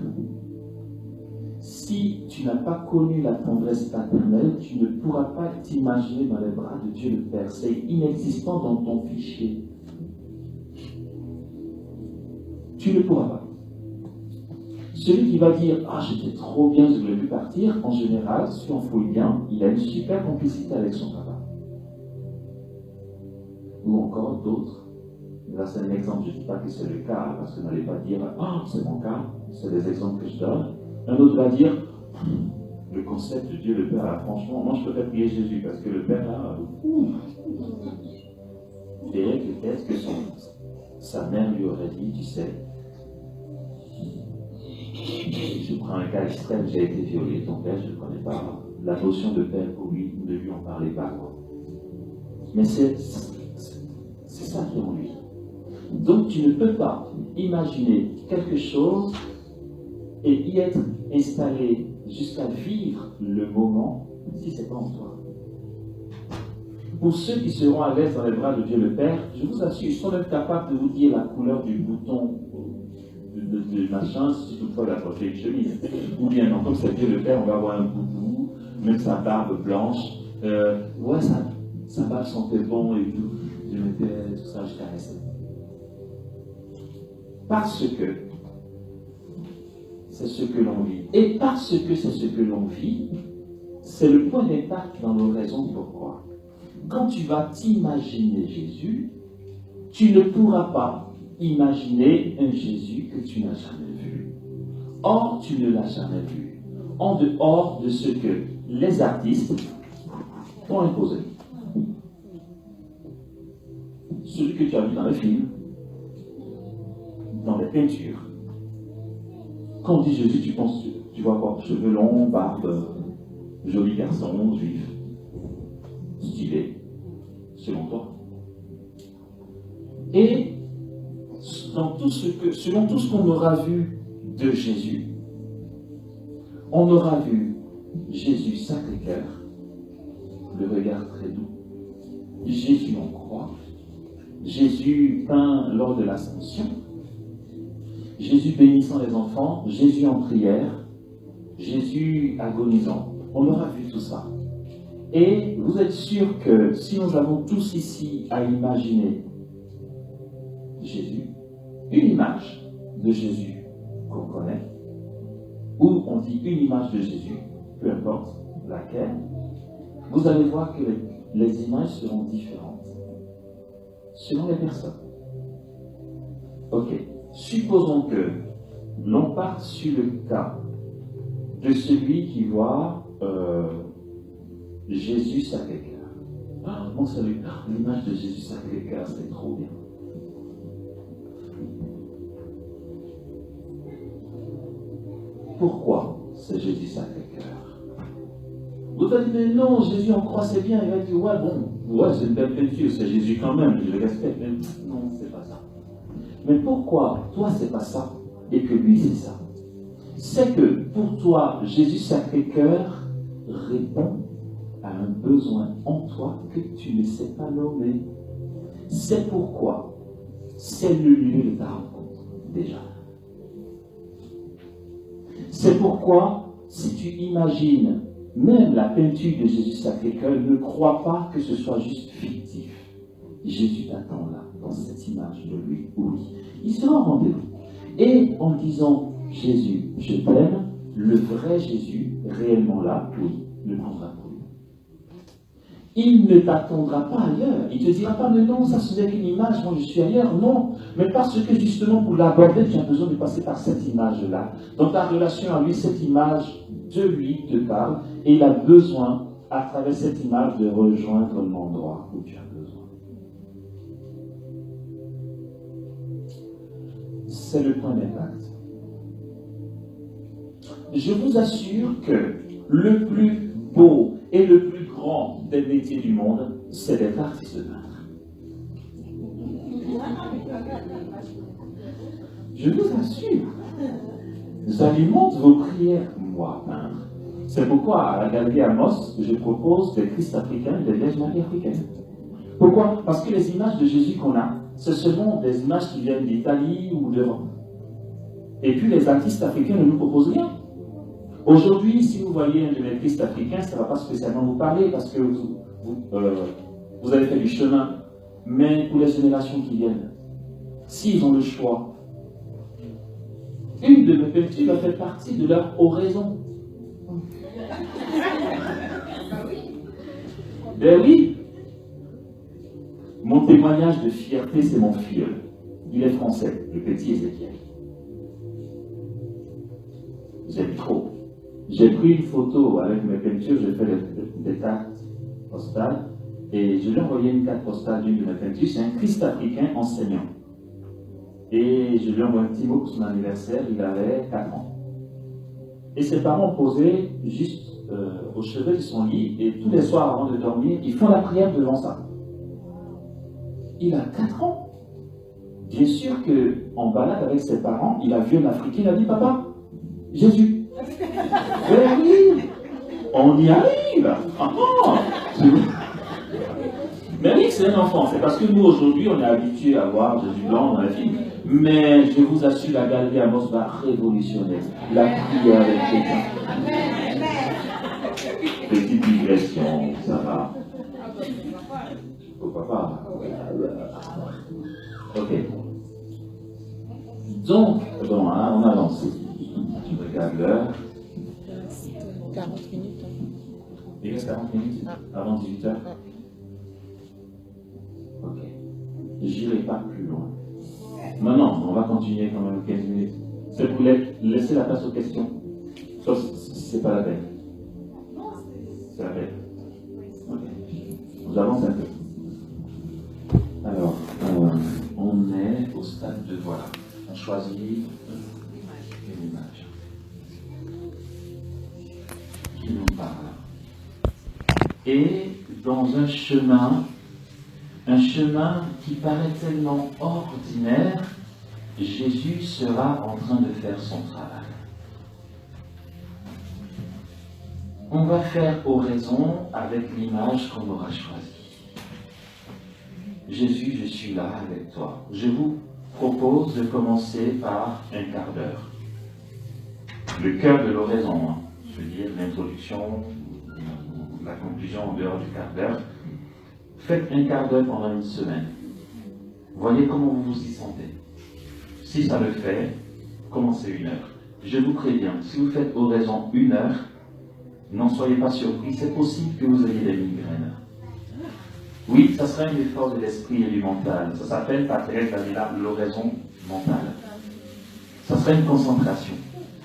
Si tu n'as pas connu la tendresse paternelle, tu ne pourras pas t'imaginer dans les bras de Dieu le Père. C'est inexistant dans ton fichier. Tu ne pourras pas. Celui qui va dire « ah, j'étais trop bien, je ne voulais plus partir », en général, si on fouille bien, il a une super complicité avec son papa. Ou encore d'autres. Là, c'est un exemple, je ne dis pas que c'est le cas, parce que vous n'allez pas dire « ah, c'est mon cas », c'est des exemples que je donne. Un autre va dire « le concept de Dieu le Père, là, franchement, moi je préfère prier Jésus, parce que le Père, là, et peut-être que sa mère lui aurait dit « tu sais, je prends un cas extrême, j'ai été violé, ton père, je ne connais pas la notion de père pour lui, ne lui en parlez pas. Mais c'est ça qui est en lui. Donc tu ne peux pas imaginer quelque chose et y être installé jusqu'à vivre le moment si ce n'est pas en toi. Pour ceux qui seront à l'aise dans les bras de Dieu le Père, je vous assure, ils sont même capables de vous dire la couleur du bouton de machin, si toutefois il a porté une chemise. Ou bien non, comme c'est Dieu le Père, on va avoir un boubou, même sa barbe blanche. Ouais, sa barbe sentait bon et tout. Je mettais tout ça, je caressais. Parce que c'est ce que l'on vit. Et parce que c'est ce que l'on vit, c'est le point d'impact dans nos raisons pourquoi. Quand tu vas t'imaginer Jésus, tu ne pourras pas imaginer un Jésus que tu n'as jamais vu. Or, tu ne l'as jamais vu. En dehors de ce que les artistes t'ont imposé. Celui que tu as vu dans les films, dans les peintures. Quand on dit Jésus, tu penses, tu vois quoi? Cheveux longs, barbe, joli garçon, juif, stylé, selon toi. Et selon tout ce qu'on aura vu de Jésus, on aura vu Jésus Sacré-Cœur, le regard très doux, Jésus en croix, Jésus peint lors de l'ascension, Jésus bénissant les enfants, Jésus en prière, Jésus agonisant. On aura vu tout ça. Et vous êtes sûr que si nous avons tous ici à imaginer Jésus, une image de Jésus qu'on connaît, ou on dit une image de Jésus, peu importe laquelle, vous allez voir que les images seront différentes selon les personnes. Ok, supposons que l'on parte sur le cas de celui qui voit Jésus Sacré-Cœur. Ah, mon salut, l'image de Jésus Sacré-Cœur, c'est trop bien. Pourquoi c'est Jésus Sacré-Cœur? Vous allez dire, mais non, Jésus en croix, c'est bien. Il va dire, ouais, bon, ouais, c'est une belle peinture, c'est Jésus quand même, je le respecte, mais non, c'est pas ça. Mais pourquoi toi, c'est pas ça, et que lui, c'est ça? C'est que pour toi, Jésus Sacré-Cœur répond à un besoin en toi que tu ne sais pas nommer. C'est pourquoi c'est le lieu de ta rencontre, déjà. C'est pourquoi, si tu imagines même la peinture de Jésus Sacré-Cœur, ne crois pas que ce soit juste fictif. Jésus t'attend là, dans cette image de lui, oui. Il sera au rendez-vous. Et en disant, Jésus, je t'aime, le vrai Jésus, réellement là, oui, le prendra pour lui. Il ne t'attendra pas ailleurs. Il ne te dira pas, mais non, ça ce n'est qu'une image, moi je suis ailleurs. Non, mais parce que justement pour l'aborder, tu as besoin de passer par cette image-là. Dans ta relation à lui, cette image de lui te parle, et il a besoin, à travers cette image, de rejoindre l'endroit où tu as besoin. C'est le point d'impact. Je vous assure que le plus beau et le plus grand des métiers du monde, c'est d'être artiste peintre. Je vous assure. J'alimente vos prières, moi, peintre. C'est pourquoi à la galerie Amos, je propose des Christ africains, des Vierges Marie africaines. Pourquoi? Parce que les images de Jésus qu'on a, ce sont des images qui viennent d'Italie ou d'Europe. Et puis les artistes africains ne nous proposent rien. Aujourd'hui, si vous voyez un de mes Christ africains, ça ne va pas spécialement vous parler parce que vous avez fait du chemin. Mais pour les générations qui viennent, s'ils ont le choix, une de mes peintures va faire partie de leur oraison. Ben oui. Mon témoignage de fierté, c'est mon filleul. Il est français, le petit Ézéchiel. J'aime trop. J'ai pris une photo avec mes peintures, j'ai fait des cartes postales, et je lui ai envoyé une carte postale d'une de mes peintures. C'est un Christ africain enseignant. Et je lui ai envoyé un petit mot pour son anniversaire, il avait 4 ans. Et ses parents posaient juste au chevet de son lit, et tous les soirs avant de dormir, ils font la prière devant ça. Il a 4 ans. Bien sûr qu'en balade avec ses parents, il a vu un Africain, il a dit, papa, Jésus. Eh oui, on y arrive. Ah, mais oui, c'est un enfant. C'est parce que nous, aujourd'hui, on est habitués à voir Jésus blanc dans les films. Mais je vous assure, la galerie Amos va révolutionner la prière avec quelqu'un. Petite digression, ça va. Pourquoi pas? Ok. Donc, bon, hein, on avance. Je regarde l'heure. 40 minutes. Il reste 40 minutes avant 18h. Ok. J'irai pas plus loin. Non, on va continuer quand même 15 minutes. C'est pour laisser la place aux questions. Sauf si c'est pas la peine. C'est la peine. Ok. On avance un peu. Alors, on est au stade de voilà. On choisit une image qui nous parle. Et dans un chemin qui paraît tellement ordinaire, Jésus sera en train de faire son travail. On va faire oraison avec l'image qu'on aura choisie. Jésus, je suis là avec toi. Je vous propose de commencer par un quart d'heure. Le cœur de l'oraison, hein. Je veux dire l'introduction, la conclusion en dehors du quart d'heure. Faites un quart d'heure pendant une semaine. Voyez comment vous vous y sentez. Si ça le fait, commencez 1 heure. Je vous préviens, si vous faites oraison 1 heure, n'en soyez pas surpris, c'est possible que vous ayez des migraines. Oui, ça sera un effort de l'esprit et du mental. Ça s'appelle, par Thérèse d'Avila, l'oraison mentale. Ça sera une concentration.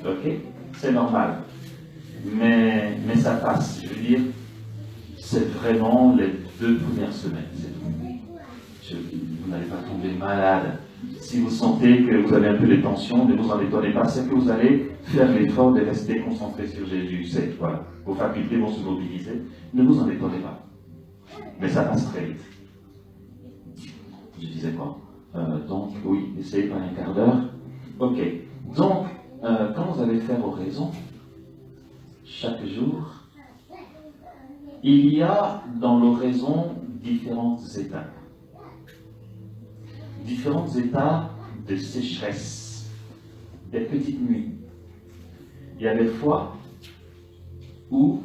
Ok? C'est normal. Mais ça passe. Je veux dire, c'est vraiment les 2 premières semaines. C'est tout. Vous n'allez pas tomber malade. Si vous sentez que vous avez un peu de tension, ne vous en étonnez pas, c'est que vous allez faire l'effort de rester concentré sur Jésus. C'est, voilà, vos facultés vont se mobiliser. Ne vous en étonnez pas. Mais ça passe très vite. Je disais quoi? Donc, oui, essayez par un quart d'heure. Ok. Donc, quand vous allez faire oraison, chaque jour, il y a dans l'oraison différentes étapes. Différentes étapes de sécheresse, des petites nuits. Il y a des fois où...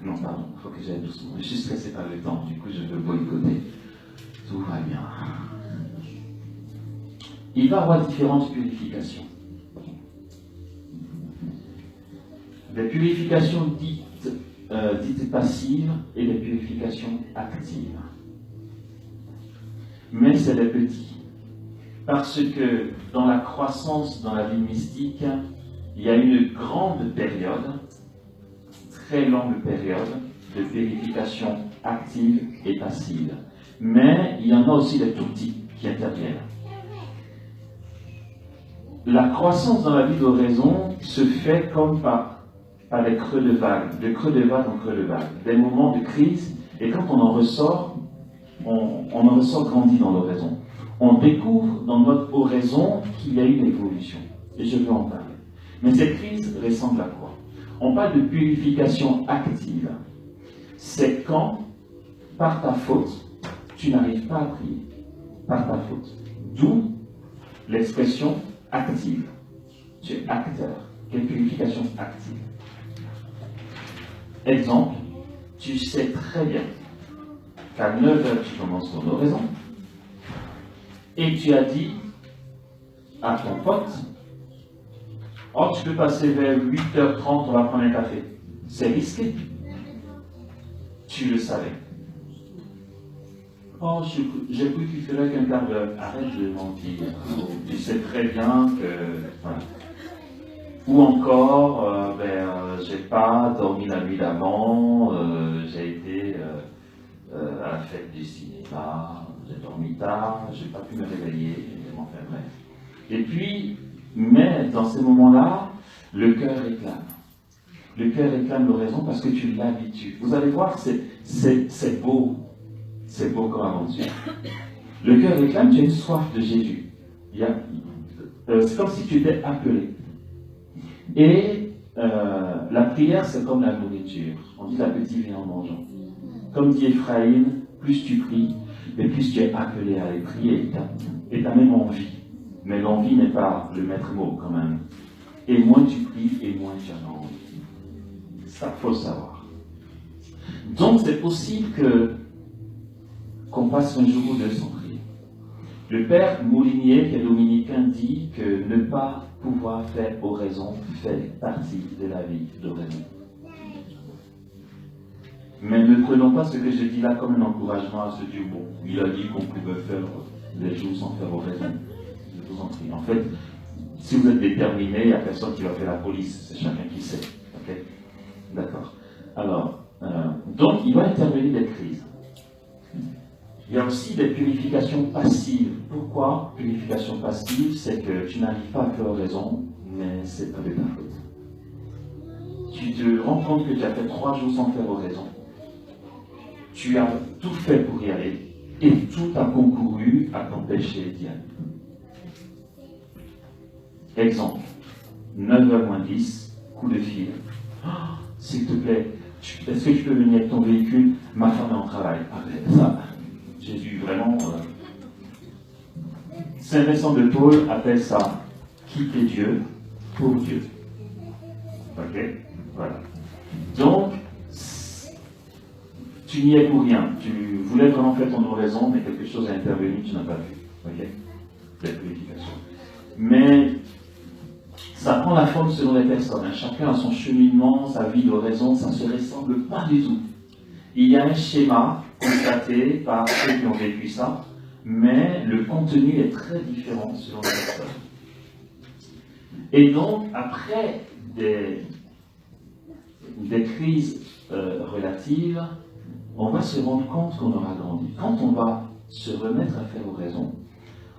Non, pardon, il faut que j'aille doucement. Je suis stressé par le temps, du coup je veux boycotter. Tout va bien. Il va y avoir différentes purifications. Des purifications dites passives et des purifications actives. Mais c'est des petits. Parce que dans la croissance dans la vie mystique, il y a une grande période, très longue période, de purification active et passive. Mais il y en a aussi des tout petits qui interviennent. La croissance dans la vie d'oraison se fait comme par des creux de vague, de creux de vague en creux de vague, des moments de crise, et quand on en ressort, on en ressort grandi dans l'oraison. On découvre dans notre oraison qu'il y a une évolution, et je veux en parler. Mais cette crise ressemble à quoi? On parle de purification active. C'est quand, par ta faute, tu n'arrives pas à prier. Par ta faute. D'où l'expression active. Tu es acteur. Quelle purification active? Exemple, tu sais très bien qu'à 9h tu commences ton oraison et tu as dit à ton pote, oh, tu peux passer vers 8h30, on va prendre un café. C'est risqué. Tu le savais. Oh, j'ai cru qu'il ferait qu'un quart d'heure. Arrête de mentir. Tu sais très bien que... Voilà. Ou encore, j'ai pas dormi la nuit d'avant, j'ai été à la fête du cinéma, j'ai dormi tard, j'ai pas pu me réveiller, enfin bref. Et puis, Mais dans ces moments-là, le cœur réclame. Le cœur réclame l'oraison parce que tu l'habitues. Vous allez voir, c'est beau. C'est beau comme aventure. Le cœur réclame, tu as une soif de Jésus. C'est comme si tu étais appelé. Et la prière, c'est comme la nourriture. On dit l'appétit vient en mangeant. Comme dit Ephraïm, plus tu pries, et plus tu es appelé à aller prier. Et tu as même envie. Mais l'envie n'est pas le maître mot quand même. Et moins tu pries, et moins tu as envie. Ça, il faut le savoir. Donc, c'est possible qu'on passe un jour ou deux sans prier. Le père Moulinier, qui est dominicain, dit que ne pas pouvoir faire oraison fait partie de la vie d'oraison. Mais ne prenons pas ce que je dis là comme un encouragement à se dire, bon, il a dit qu'on pouvait faire les jours sans faire oraison. Je vous en prie. En fait, si vous êtes déterminé, il n'y a personne qui va faire la police, c'est chacun qui sait. Okay? D'accord. Alors, donc il va intervenir des crises. Il y a aussi des purifications passives. Pourquoi purification passive? C'est que tu n'arrives pas à faire oraison, mais c'est pas de ta faute. Tu te rends compte que tu as fait 3 jours sans faire oraison. Tu as tout fait pour y aller, et tout a concouru à t'empêcher d'y aller. Exemple, 9h moins 10, coup de fil. Oh, s'il te plaît, est-ce que tu peux venir avec ton véhicule? Ma femme est en travail. Ah ben ça, Jésus, vraiment. Saint Vincent de Paul appelle ça quitter Dieu pour Dieu. Ok? Voilà. Donc, tu n'y es pour rien. Tu voulais vraiment faire ton oraison, mais quelque chose est intervenu, tu n'as pas vu. Ok? La purification. Mais ça prend la forme selon les personnes. Chacun a son cheminement, sa vie d'oraison, ça ne se ressemble pas du tout. Il y a un schéma constaté par ceux qui ont vécu ça, mais le contenu est très différent selon les personnes. Et donc, après des crises relatives, on va se rendre compte qu'on aura grandi. Quand on va se remettre à faire oraison,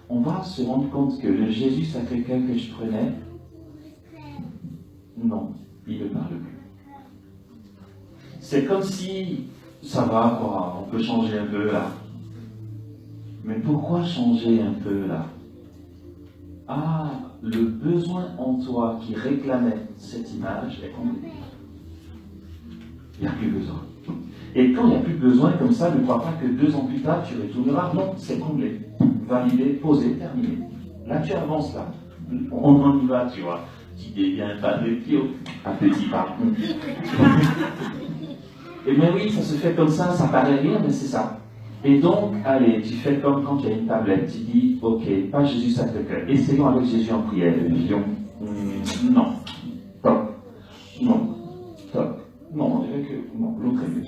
on va se rendre compte que le Jésus Sacré-Cœur que je prenais, non, il ne parle plus. C'est comme si, ça va quoi, on peut changer un peu là. Mais pourquoi changer un peu là? Ah, le besoin en toi qui réclamait cette image est comblé. Il n'y a plus besoin. Et quand il n'y a plus besoin comme ça, ne crois pas que 2 ans plus tard, tu retourneras. Non, c'est comblé. Validé, posé, terminé. Là, tu avances là. On en y va, tu vois. Tu deviens pas de pied à petit pas. Et bien oui, ça se fait comme ça paraît rien, mais c'est ça. Et donc, allez, tu fais comme quand tu as une tablette, tu dis, ok, pas Jésus Sacré-Cœur, essayons avec Jésus en prière. Non, top, non, top, non, on dirait que, non, l'autre est mieux.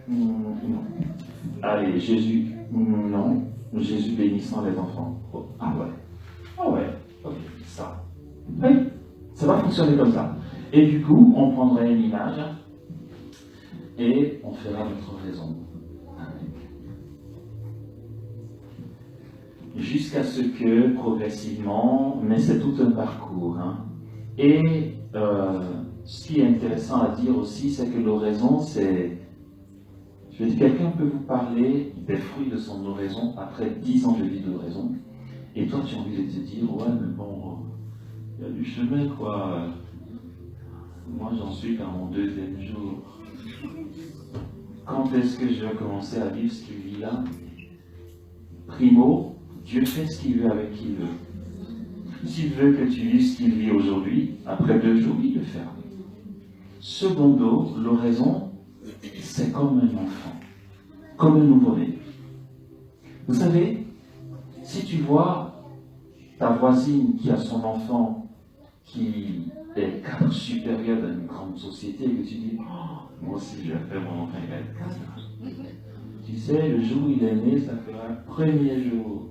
Non. Allez, Jésus, non, Jésus bénissant les enfants. Oh, ah ouais, ok, ça. Oui, ça va fonctionner comme ça. Et du coup, on prendrait une image et on fera notre raison avec. Jusqu'à ce que, progressivement, mais c'est tout un parcours. Hein. Et ce qui est intéressant à dire aussi, c'est que l'oraison, c'est... Je veux dire, quelqu'un peut vous parler des fruits de son oraison après 10 ans de vie d'oraison, et toi, tu as envie de te dire, ouais, mais bon, il y a du chemin, quoi. Moi, j'en suis qu'à mon 2e jour. Quand est-ce que je vais commencer à vivre ce qu'il vit là? Primo, Dieu fait ce qu'il veut avec qui il veut. S'il veut que tu vives ce qu'il vit aujourd'hui, après 2 jours, il le fera. Secondo, l'oraison, c'est comme un enfant, comme un nouveau-né. Vous savez, si tu vois ta voisine qui a son enfant qui est cadre supérieur dans une grande société, et que tu dis, oh, moi aussi je vais faire mon enfant, il va être cadre. Tu sais, le jour où il est né, ça fera le 1er jour.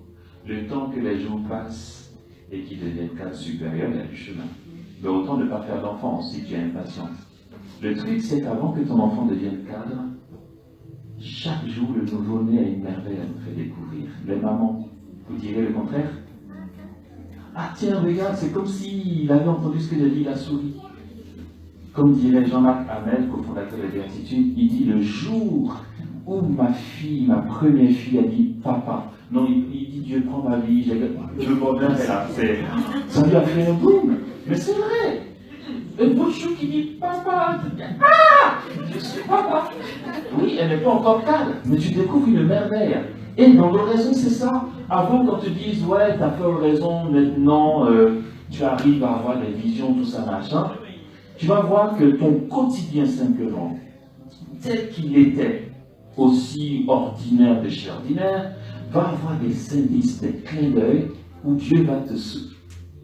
Le temps que les jours passent et qu'il devienne cadre supérieur, il y a du chemin. Mais autant ne pas faire d'enfant si tu es impatient. Le truc, c'est qu'avant que ton enfant devienne cadre, chaque jour, le nouveau-né a une merveille à nous faire découvrir. Les mamans, vous direz le contraire? Ah tiens, regarde, c'est comme s'il avait entendu ce que j'ai dit, la souris. Comme dirait Jean-Marc Hamel, cofondateur de Béatitude, il dit le jour où ma fille, ma première fille, a dit papa. Non, il dit Dieu prend ma vie. Le problème est là. Ça lui a fait un boum. Mais c'est vrai. Un bout de chou qui dit papa. Ah, je suis papa. Oui, elle n'est pas encore calme, mais tu découvres une merveille. Et dans l'oraison, c'est ça. Avant qu'on te dise, ouais, tu as fait oraison, maintenant tu arrives à avoir des visions, tout ça, machin, tu vas voir que ton quotidien simplement, tel qu'il était, aussi ordinaire de chez ordinaire, va avoir des indices, des clins d'œil, où Dieu va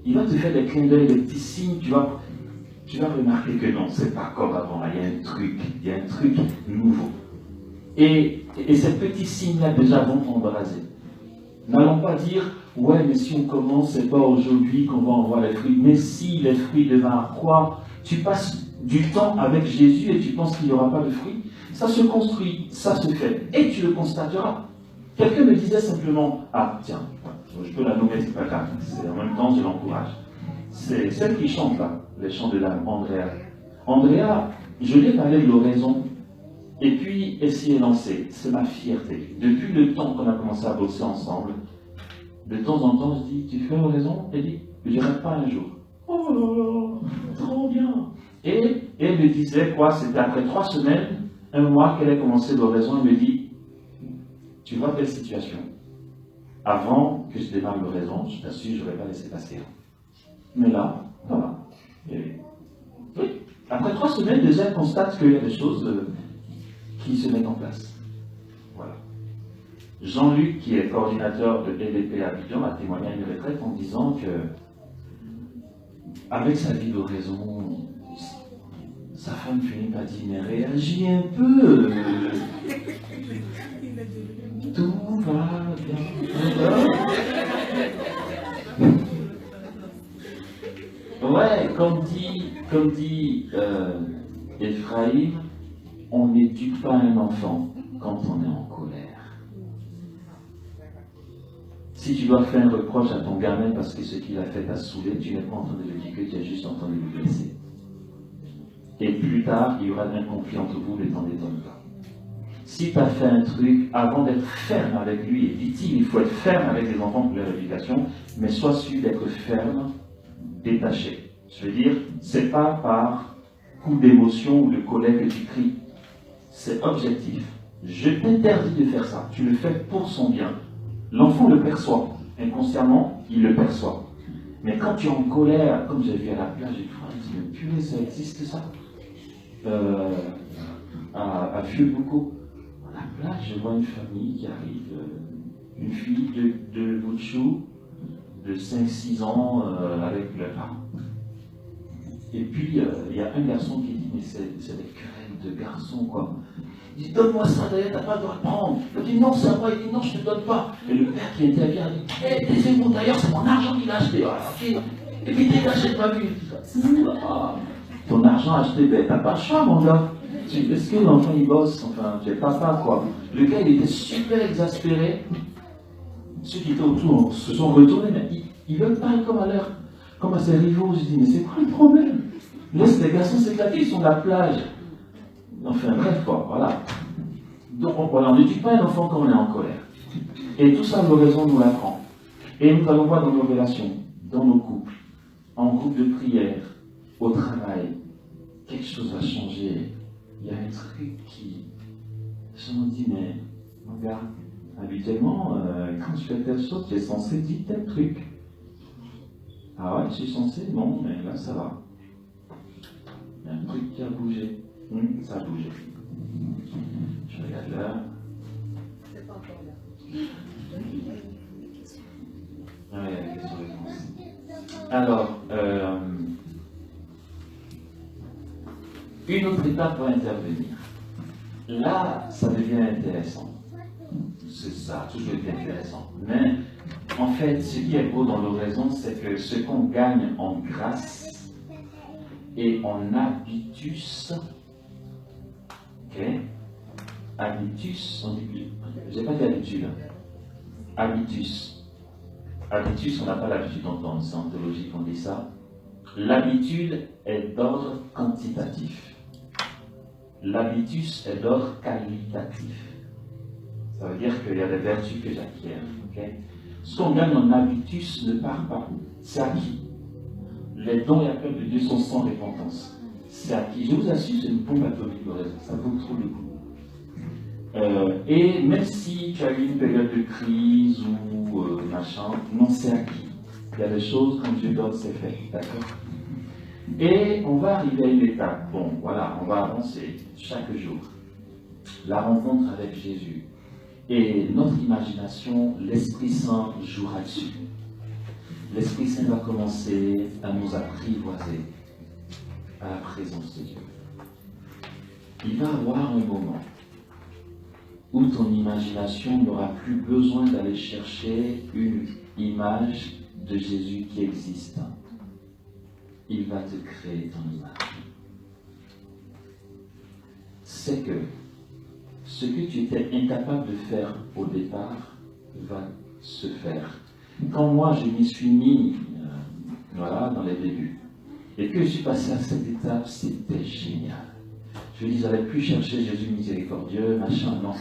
il va te faire des clins d'œil, des petits signes, tu vas remarquer que non, c'est pas comme avant, il y a un truc nouveau. Et ces petits signes-là déjà vont t'embraser. N'allons pas dire, ouais, mais si on commence, c'est pas aujourd'hui qu'on va en voir les fruits. Mais si les fruits deviennent quoi? Tu passes du temps avec Jésus et tu penses qu'il n'y aura pas de fruits. Ça se construit, ça se fait, et tu le constateras. Quelqu'un me disait simplement, ah tiens, je peux la nommer, c'est pas grave, en même temps je l'encourage. C'est celle qui chante là, les chants de l'âme, Andrea. Andrea, je l'ai parlé de l'oraison, et puis elle s'y est lancée, c'est ma fierté. Depuis le temps qu'on a commencé à bosser ensemble, de temps en temps je dis, tu fais l'oraison? Elle dit, je rêve pas un jour. Oh là là, trop bien. Et elle me disait quoi, c'était après 3 semaines, un mois qu'elle a commencé l'oraison, elle me dit, tu vois quelle situation? Avant que je démarre l'oraison, je t'assure, je n'aurais pas laissé passer. Mais là, voilà. Et, oui. Après 3 semaines, déjà, elle constate qu'il y a des choses qui se mettent en place. Voilà. Jean-Luc, qui est coordinateur de LDP à Abidjan, a témoigné à une retraite en disant que, avec sa vie d'oraison, sa femme finit par dire, mais réagis un peu. Tout va bien. Ouais, comme dit Ephraïm, on n'éduque pas un enfant quand on est en colère. Si tu dois faire un reproche à ton gamin parce que ce qu'il a fait t'a saoulé, tu n'es pas en train de le dire que tu es juste en train de le blesser. Et plus tard, il y aura un conflit entre vous, ne t'en étonne pas. Si tu as fait un truc, avant d'être ferme avec lui, et dit-il, il faut être ferme avec les enfants pour leur éducation, mais sois sûr d'être ferme, détaché. Je veux dire, c'est pas par coup d'émotion ou de colère que tu cries. C'est objectif. Je t'interdis de faire ça. Tu le fais pour son bien. L'enfant le perçoit. Inconsciemment, il le perçoit. Mais quand tu es en colère, comme j'ai vu à la plage, j'ai dit, mais purée, ça existe ça à Vieux-Boucau. À la plage, je vois une famille qui arrive, une fille de Boutchou, de 5-6 ans, avec leur parent. Et puis, il y a un garçon qui dit, mais c'est des querelles de garçons, quoi. Il dit, donne-moi ça, d'ailleurs, t'as pas le droit de prendre. Il dit, non, c'est à moi. Il dit, non, je te donne pas. Et le père qui intervient dit, hé, taisez-vous, d'ailleurs, c'est mon argent qu'il a acheté. Et puis, dégagez de ma vie. Ton argent acheté, ben, t'as pas le choix, mon gars. Est-ce que l'enfant, il bosse? Enfin, j'ai papa, quoi. Le gars, il était super exaspéré. Ceux qui étaient autour se sont retournés, mais ils veulent pas comme à ses rivaux. Je dis, mais c'est quoi le problème? Laisse les garçons s'éclater, ils sont à la plage. Enfin, bref, quoi, voilà. Donc, voilà, on n'éduque pas un enfant quand on est en colère. Et tout ça, l'oraison nous l'apprend. Et nous allons voir dans nos relations, dans nos couples, en groupe de prière, au travail, quelque chose va changer. Il y a un truc qui... Je me dis, mais, regarde, habituellement, quand je fais telle chose, tu es censé dire tel truc. Ah ouais, je suis censé? Non, mais là, ça va. Il y a un truc qui a bougé. Ça a bougé. Je regarde là. C'est pas encore là. Ah oui, la question-réponse. Alors, une autre étape va intervenir. Là, ça devient intéressant. Ça a toujours été intéressant. Mais, en fait, ce qui est beau dans l'oraison, c'est que ce qu'on gagne en grâce et en habitus, ok? Habitus, on dit, j'ai pas dit habitude. Habitus. Habitus, on n'a pas l'habitude d'entendre, c'est en théologie qu'on dit ça. L'habitude est d'ordre quantitatif. L'habitus est d'ordre qualitatif. Ça veut dire qu'il y a des vertus que j'acquiers. Okay? Ce qu'on gagne en habitus ne part pas. C'est acquis. Les dons et appels de Dieu sont sans repentance. C'est acquis. Je vous assure, c'est une bombe atomique, le reste. Ça vaut trop le coup. Et même si tu as eu une période de crise ou machin, non, c'est acquis. Il y a des choses, quand Dieu donne, c'est fait. D'accord? Et on va arriver à une étape. Bon, voilà, on va avancer chaque jour. La rencontre avec Jésus. Et notre imagination, l'Esprit Saint jouera dessus. L'Esprit Saint va commencer à nous apprivoiser à la présence de Dieu. Il va y avoir un moment où ton imagination n'aura plus besoin d'aller chercher une image de Jésus qui existe. Il va te créer ton image. C'est que ce que tu étais incapable de faire au départ va se faire. Quand moi je m'y suis mis, voilà, dans les débuts, et que je suis passé à cette étape, c'était génial. Je me disais, j'allais plus chercher Jésus miséricordieux, machin, non.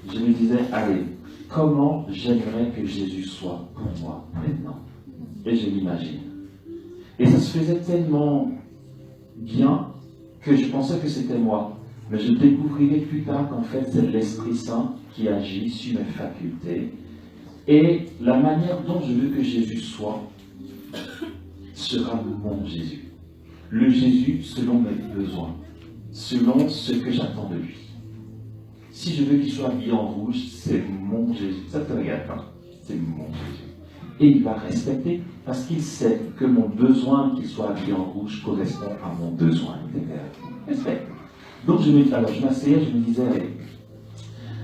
Je me disais, allez, comment j'aimerais que Jésus soit pour moi maintenant? Et je l'imagine. Et ça se faisait tellement bien que je pensais que c'était moi. Mais je découvrirai plus tard qu'en fait, c'est l'Esprit Saint qui agit sur mes facultés. Et la manière dont je veux que Jésus soit sera mon Jésus. Le Jésus selon mes besoins, selon ce que j'attends de lui. Si je veux qu'il soit habillé en rouge, c'est mon Jésus. Ça te regarde pas, c'est mon Jésus. Et il va respecter parce qu'il sait que mon besoin qu'il soit habillé en rouge correspond à mon besoin. Respecte. Donc je m'asseyais, je me disais,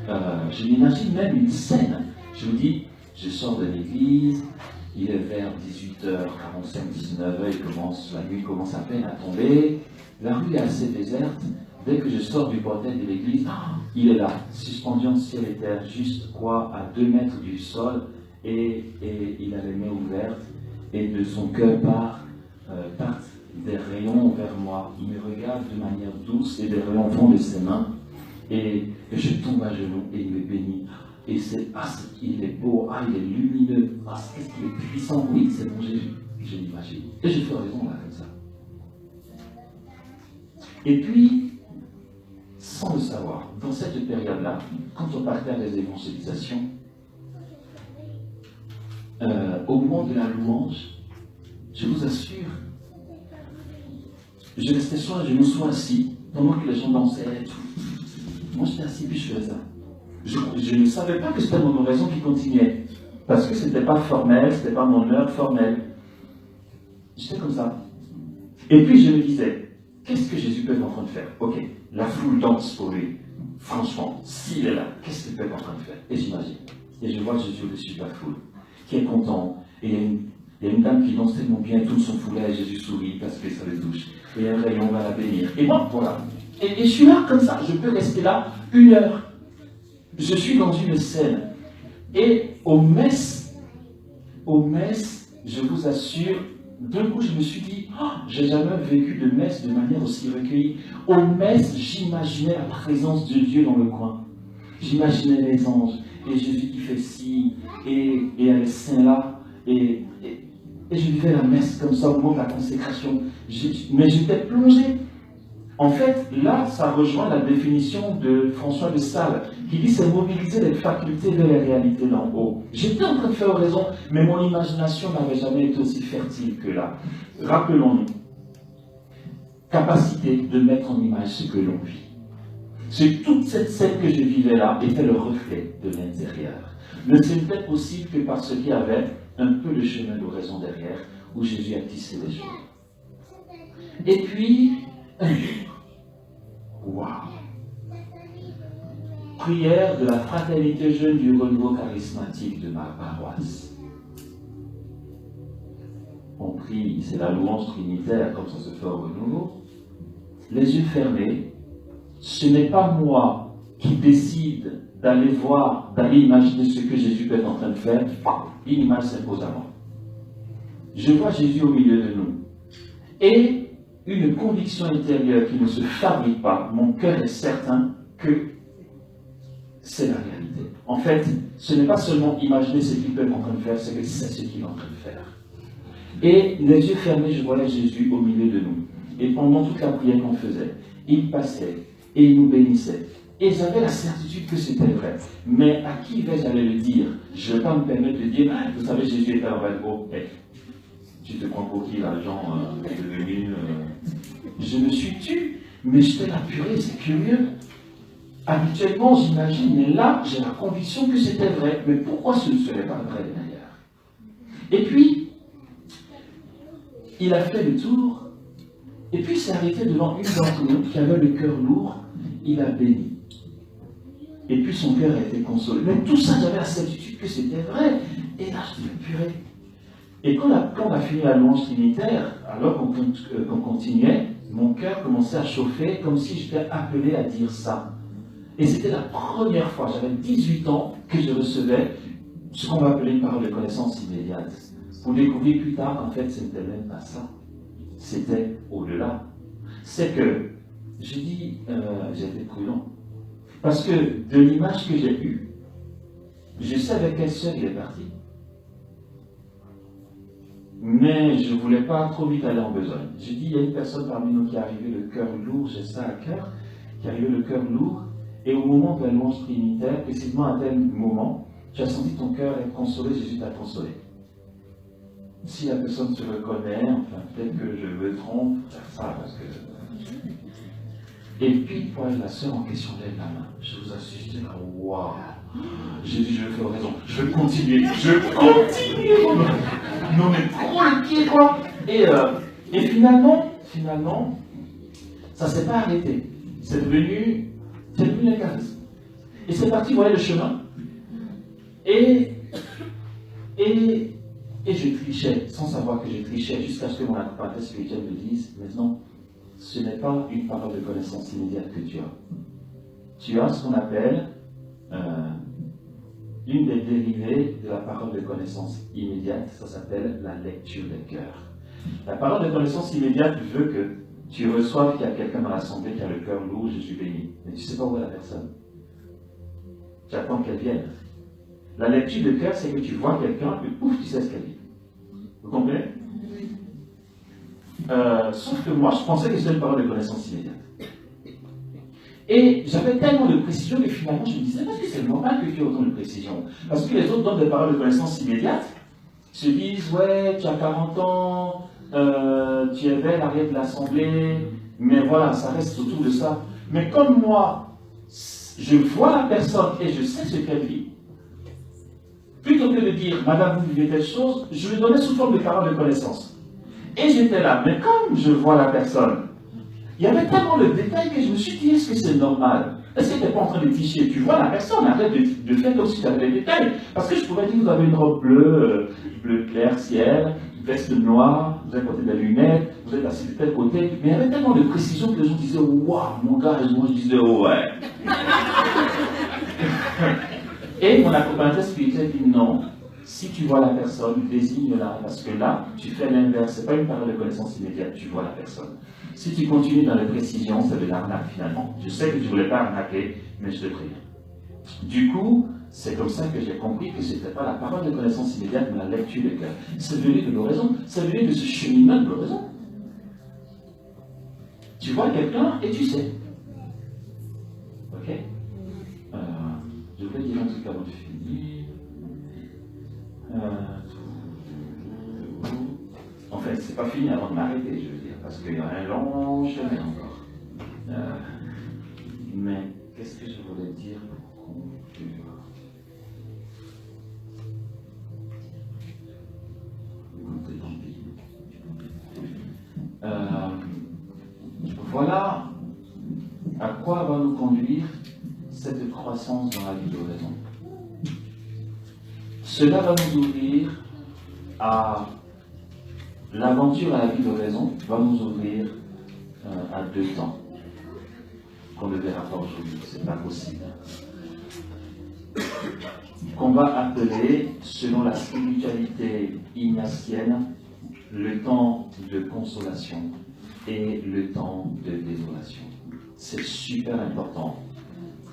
je m'imagine même une scène. Je me dis, je sors de l'église, il est vers 18h45, 19h, la nuit commence à peine à tomber, la rue est assez déserte. Dès que je sors du portail de l'église, il est là, suspendu en ciel et terre, juste à 2 mètres du sol, et il a les mains ouvertes, et de son cœur partent des rayons vers moi. Il me regarde de manière douce, et des rayons vont de ses mains, et je tombe à genoux, et il me bénit. Et c'est, il est beau, il est lumineux, qu'est-ce qu'il est puissant, oui, c'est mon Jésus, je l'imagine. Et je fais raison là, comme ça. Et puis, sans le savoir, dans cette période-là, quand on partait à des évangélisations, au moment de la louange, je vous assure, je restais je me suis assis, pendant que les gens dansaient et tout. Moi j'étais assis puis je faisais ça. Je ne savais pas que c'était mon oraison qui continuait, parce que ce n'était pas formel, ce n'était pas mon heure formelle. J'étais comme ça. Et puis je me disais, qu'est-ce que Jésus peut être en train de faire? Ok, la foule danse pour lui. Franchement, s'il est là, qu'est-ce qu'il peut être en train de faire? Et j'imagine. Et je vois Jésus au-dessus de la foule, qui est content. Et il y a une dame qui danse tellement bien, tout son foulard, et Jésus sourit parce que ça le touche. Et un rayon va la bénir. Et moi, voilà. Et je suis là comme ça, je peux rester là 1 heure. Je suis dans une scène. Et aux messes, je vous assure, d'un coup, je me suis dit, j'ai jamais vécu de messe de manière aussi recueillie. Aux messes, j'imaginais la présence de Dieu dans le coin. J'imaginais les anges, et Jésus qui fait ci, et il y a les saints là, et je vivais la messe comme ça au moment de la consécration. Mais j'étais plongé. En fait, là, ça rejoint la définition de François de Sales, qui dit c'est mobiliser les facultés vers les réalités d'en haut. J'étais en train de faire oraison, mais mon imagination n'avait jamais été aussi fertile que là. Rappelons-nous, capacité de mettre en image ce que l'on vit. C'est toute cette scène que je vivais là était le reflet de l'intérieur. Ne c'était possible que parce qu'il y avait un peu le chemin d'oraison derrière, où Jésus a tissé les choses. Et puis, waouh! Prière de la fraternité jeune du renouveau charismatique de ma paroisse. On prie, c'est la louange trinitaire, comme ça se fait au renouveau. Les yeux fermés, ce n'est pas moi qui décide d'aller voir, d'aller imaginer ce que Jésus peut être en train de faire, une image s'impose à moi. Je vois Jésus au milieu de nous. Et une conviction intérieure qui ne se fabrique pas, mon cœur est certain que c'est la réalité. En fait, ce n'est pas seulement imaginer ce qu'il peut être en train de faire, c'est que c'est ce qu'il est en train de faire. Et les yeux fermés, je voyais Jésus au milieu de nous. Et pendant toute la prière qu'on faisait, il passait et il nous bénissait. Et j'avais la certitude que c'était vrai. Mais à qui vais-je aller le dire? Je ne vais pas me permettre de dire, ah, vous savez, Jésus était en bas de gros. Hey, tu te prends pour qui, l'agent est devenu... Je me suis tué, mais j'étais la purée, c'est curieux. Habituellement, j'imagine, mais là, j'ai la conviction que c'était vrai. Mais pourquoi ce ne serait pas vrai d'ailleurs? Et puis, il a fait le tour, et puis il s'est arrêté devant une d'entre nous qui avait le cœur lourd, il a béni. Et puis son cœur a été consolé. Mais tout ça, j'avais la certitude que c'était vrai. Et là, je dis, purée. Et quand on a fini la louange trinitaire, alors qu'on continuait, mon cœur commençait à chauffer comme si j'étais appelé à dire ça. Et c'était la première fois, j'avais 18 ans, que je recevais ce qu'on va appeler une parole de connaissance immédiate. Pour découvrir plus tard qu'en fait, ce n'était même pas ça. C'était au-delà. C'est que, j'ai dit, j'ai été prudent. Parce que de l'image que j'ai eue, je sais avec quelle sœur il est parti. Mais je ne voulais pas trop vite aller en besogne. J'ai dit, il y a une personne parmi nous qui est arrivée le cœur lourd, j'ai ça à cœur, qui est arrivée le cœur lourd, et au moment de la louange trinitaire, précisément à tel moment, tu as senti ton cœur être consolé, Jésus t'a consolé. Si la personne se reconnaît, enfin peut-être que je me trompe, faire ça parce que... Et puis, la sœur en question lève la main. Je vous assure, je dis là, waouh! J'ai dit, je vais faire raison. Je vais continuer. Non, mais trop le pied, quoi! Et finalement, ça ne s'est pas arrêté. C'est devenu un charisme. Et c'est parti, vous voyez le chemin. Et je trichais, sans savoir que je trichais, jusqu'à ce que mon accompagnateur spirituel me dise, maintenant, ce n'est pas une parole de connaissance immédiate que tu as. Tu as ce qu'on appelle une des dérivées de la parole de connaissance immédiate, ça s'appelle la lecture des cœurs. La parole de connaissance immédiate veut que tu reçoives qu'il y a quelqu'un dans l'assemblée qui a le cœur lourd, je suis béni. Mais tu ne sais pas où est la personne. Tu attends qu'elle vienne. La lecture de cœur, c'est que tu vois quelqu'un et pouf, tu sais ce qu'elle dit. Vous comprenez? Sauf que moi, je pensais que c'était une parole de connaissance immédiate. Et j'avais tellement de précision que finalement, je me disais, est-ce que c'est normal que tu aies autant de précision? Parce que les autres donnent des paroles de connaissance immédiate, se disent, ouais, tu as 40 ans, tu es belle, arrière de l'assemblée, mais voilà, ça reste autour de ça. Mais comme moi, je vois la personne et je sais ce qu'elle vit, plutôt que de dire, madame, vous vivez telle chose, je lui donnais sous forme de parole de connaissance. Et j'étais là, mais comme je vois la personne, il y avait tellement de détails que je me suis dit, est-ce que c'est normal? Est-ce que tu n'es pas en train de tricher? Tu vois la personne, arrête de faire comme si tu avais des détails. Parce que je pourrais dire, vous avez une robe bleue, bleu clair, ciel, veste noire, vous avez porté des lunettes, vous êtes assis de tel côté. Mais il y avait tellement de précision que les gens disaient, waouh, mon gars, et moi je disais, ouais. Et mon accompagnateur spirituel dit, non. Si tu vois la personne, désigne-la, parce que là, tu fais l'inverse. Ce n'est pas une parole de connaissance immédiate, tu vois la personne. Si tu continues dans les précisions, c'est de l'arnaque finalement. Je sais que tu ne voulais pas arnaquer, mais je te préviens. Du coup, c'est comme ça que j'ai compris que ce n'était pas la parole de connaissance immédiate, mais la lecture de cœur. C'est venu de l'oraison, c'est venu de ce cheminement de l'oraison. Tu vois quelqu'un et tu sais. Ok? Je voulais dire un truc avant de finir. En fait, c'est pas fini avant de m'arrêter, je veux dire, parce qu'il y a un long chemin encore. Mais qu'est-ce que je voulais dire pour conclure? Écoutez, tant pis. Voilà à quoi va nous conduire cette croissance dans la vie d'oraison. Cela va nous ouvrir à l'aventure à la vie d'oraison, va nous ouvrir à deux temps. qu'on ne verra pas aujourd'hui. C'est pas possible. Qu'on va appeler, selon la spiritualité ignatienne, le temps de consolation et le temps de désolation. C'est super important.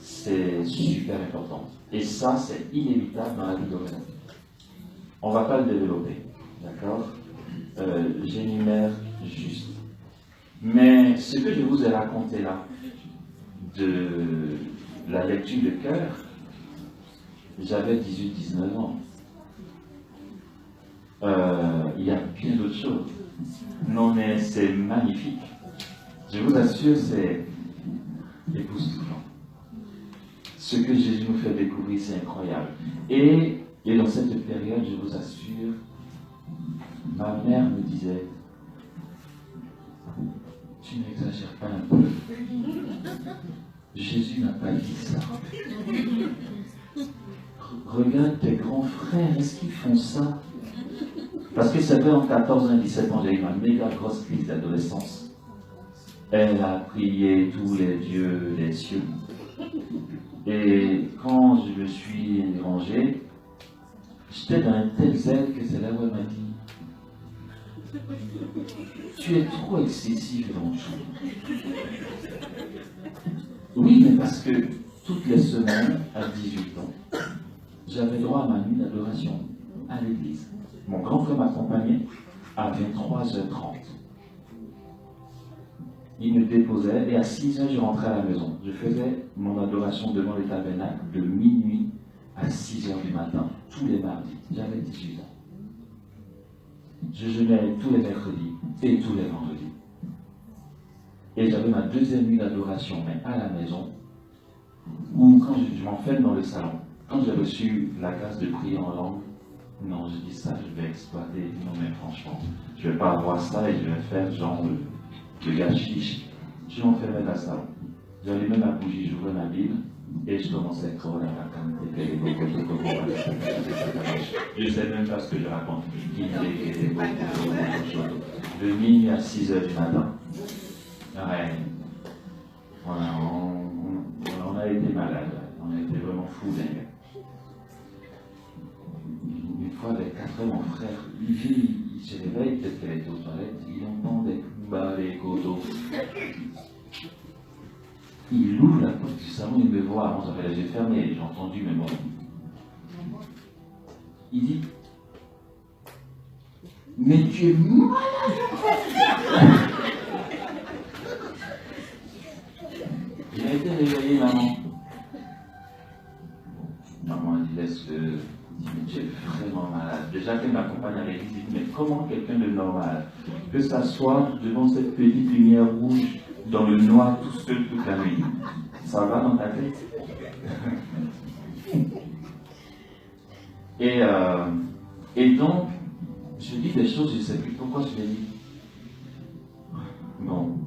C'est super important. Et ça, c'est inévitable dans la vie de l'homme. On ne va pas le développer. D'accord? J'énumère juste. Mais ce que je vous ai raconté là, de la lecture de cœur, j'avais 18-19 ans. Il y a bien d'autres choses. Non, mais c'est magnifique. Je vous assure, c'est époustouflant. Ce que Jésus nous fait découvrir, c'est incroyable. Et dans cette période, je vous assure, ma mère me disait, tu n'exagères pas un peu. Jésus n'a pas dit ça. Regarde tes grands frères, est-ce qu'ils font ça? Parce que c'est vrai, en 14 ans, 17 ans, j'ai eu ma méga grosse crise d'adolescence. Elle a prié tous les dieux des cieux. Et quand je me suis rangé, j'étais dans un tel zèle que c'est là où elle m'a dit, tu es trop excessif dans tout. Oui, mais parce que toutes les semaines, à 18 ans, j'avais droit à ma nuit d'adoration à l'église. Mon grand frère m'accompagnait à 23h30. Il me déposait et à 6h, je rentrais à la maison. Je faisais mon adoration devant les tabernacles de minuit à 6h du matin, tous les mardis. J'avais 18 ans. Je jeûnais tous les mercredis et tous les vendredis. Et j'avais ma deuxième nuit d'adoration, mais à la maison, où quand je m'enferme dans le salon, quand j'ai reçu la grâce de prier en langue, non, je dis ça, je vais exploiter. Non, mais franchement, je ne vais pas avoir ça et je vais faire genre de gâchis. Je m'enfermais dans le salon. J'allumais ma bougie, j'ouvrais ma Bible et je commençais à écrire je ne sais même pas ce que je raconte. De minuit à 6h du matin. Ouais. Voilà, on a été malade. On a été vraiment fous, les gars. Une fois, avec 4 ans, mon frère, il se réveille, peut-être qu'elle était aux toilettes, il entend des coups les coteaux. Il ouvre la porte du salon, il me voit, avant j'avais les yeux fermés, j'ai entendu, mais bon. Il dit, mais tu es malade. Il a été réveillé, maman. Maman a dit, laisse-le. Il dit, mais tu es vraiment malade. Déjà qu'elle m'accompagne à l'église, il dit, mais comment quelqu'un de normal peut s'asseoir devant cette petite lumière rouge dans le noir tout seul toute la nuit? Ça va dans ta tête? Et donc, je dis des choses, je ne sais plus pourquoi je les dis. Bon,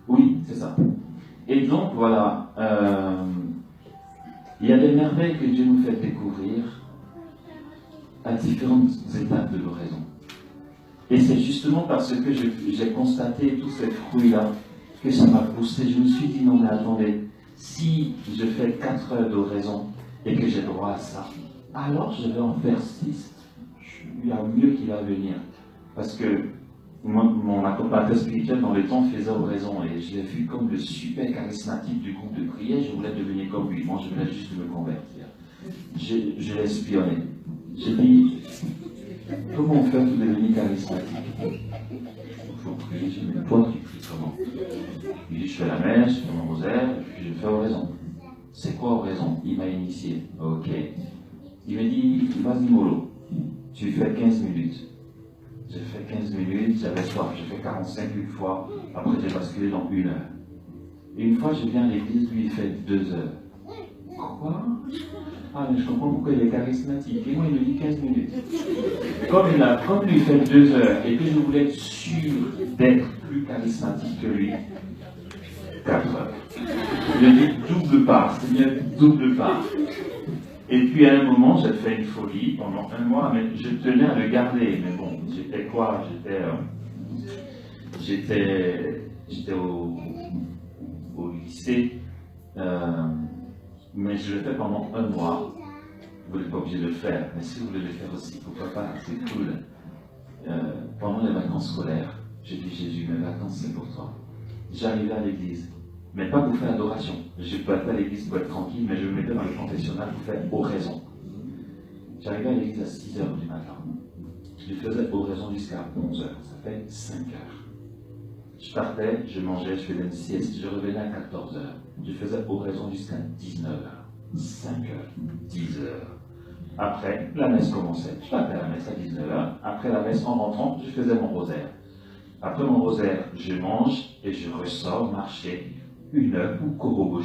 oui, c'est ça. Et donc, voilà, il y a des merveilles que Dieu nous fait découvrir à différentes étapes de l'oraison. Et c'est justement parce que j'ai constaté tous ces fruits-là que ça m'a poussé. Je me suis dit, non mais attendez, si je fais 4 heures d'oraison et que j'ai droit à ça, alors je vais en faire 6. Il y a mieux qui va venir. Parce que mon accompagnateur spirituel dans le temps faisait oraison et je l'ai vu comme le super charismatique du groupe de prière. Je voulais devenir comme lui. Moi, je voulais juste me convertir. Je l'ai espionné. J'ai dit, comment faire pour devenir charismatique? Il faut prier. J'ai dit, mais toi, tu pries comment? Il dit, je fais la messe, je fais mon rosaire, et puis je fais oraison. C'est quoi oraison? Il m'a initié. Ok. Il m'a dit, vas-y mollo, tu fais 15 minutes. J'ai fait 15 minutes, j'avais soif, j'ai fait 45 une fois, après j'ai basculé dans 1 heure. Et une fois je viens à l'église, lui il fait 2 heures. Quoi? Ah mais je comprends pourquoi il est charismatique. Et moi il me dit 15 minutes. Comme lui fait 2 heures, et que je voulais être sûr d'être plus charismatique que lui, 4 heures. Je dis double part, c'est bien double part. Et puis à un moment, j'ai fait une folie pendant 1 mois, mais je tenais à le garder. Mais bon, j'étais quoi? J'étais au lycée. tester, mais je le fais pendant 1 mois. Vous n'êtes pas obligé de le faire, mais si vous voulez le faire aussi, pourquoi pas, c'est cool. Pendant les vacances scolaires, j'ai dit Jésus, mes vacances c'est pour toi. J'arrivais à l'église, mais pas pour faire adoration. Je ne peux pas à l'église pour être tranquille, mais je me mettais dans le confessionnal pour faire oraison. J'arrivais à l'église à 6 h du matin. Je faisais oraison jusqu'à 11 h, ça fait 5 heures. Je partais, je mangeais, je faisais une sieste, je revenais à 14 h. Je faisais oraison jusqu'à 19 h, 5 h, 10 h. Après, la messe commençait. Je partais à la messe à 19 h. Après la messe, en rentrant, je faisais mon rosaire. Après mon rosaire, je mange et je ressors marcher 1 heure pour corroborer.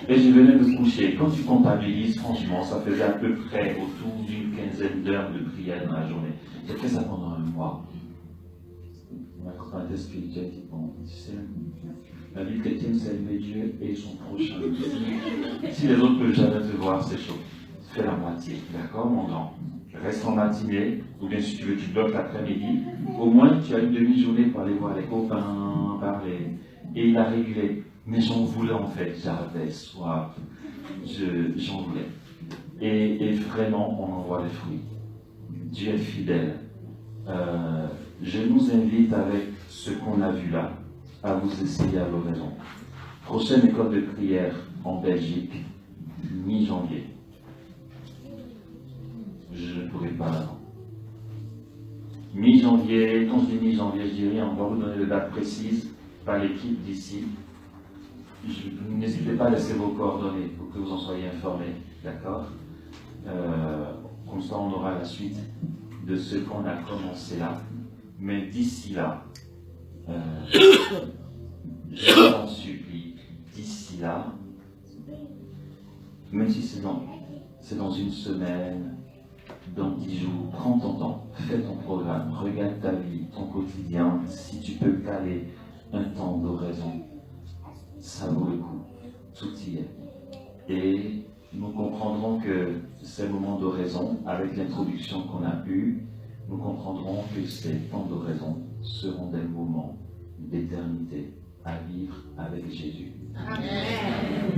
Et je venais me coucher. Quand tu comptabilises, franchement, ça faisait à peu près autour d'une quinzaine d'heures de prière dans la journée. J'ai fait ça pendant 1 mois. Ma copain spirituelle dit, bon, tu sais, la vie chrétienne, c'est aimer Dieu et son prochain. Si les autres ne peuvent jamais te voir, c'est chaud. Fais la moitié, d'accord, mon grand? Reste en matinée, ou bien si tu veux, tu bloques l'après-midi. Au moins, tu as une demi-journée pour aller voir les copains, parler. Et il a régulé. Mais j'en voulais en fait, j'avais soif. J'en voulais. Et vraiment, on en voit les fruits. Dieu est fidèle. Je nous invite avec ce qu'on a vu là, à vous essayer à l'oraison. Prochaine école de prière en Belgique, mi-janvier. Je ne pourrai pas l'avant. Mi-janvier, quand je dis mi-janvier, je dirais, on va vous donner les dates précises par l'équipe d'ici. N'hésitez pas à laisser vos coordonnées pour que vous en soyez informés, d'accord? Comme ça, on aura la suite de ce qu'on a commencé là. Mais d'ici là, je vous en supplie, d'ici là, même si c'est dans 1 semaine, dans 10 jours, prends ton temps, fais ton programme, regarde ta vie, ton quotidien, si tu peux caler un temps d'oraison, ça vaut le coup, tout y est. Et nous comprendrons que ces moments d'oraison, avec l'introduction qu'on a eue, nous comprendrons que ces temps d'oraison seront des moments d'éternité à vivre avec Jésus. Amen.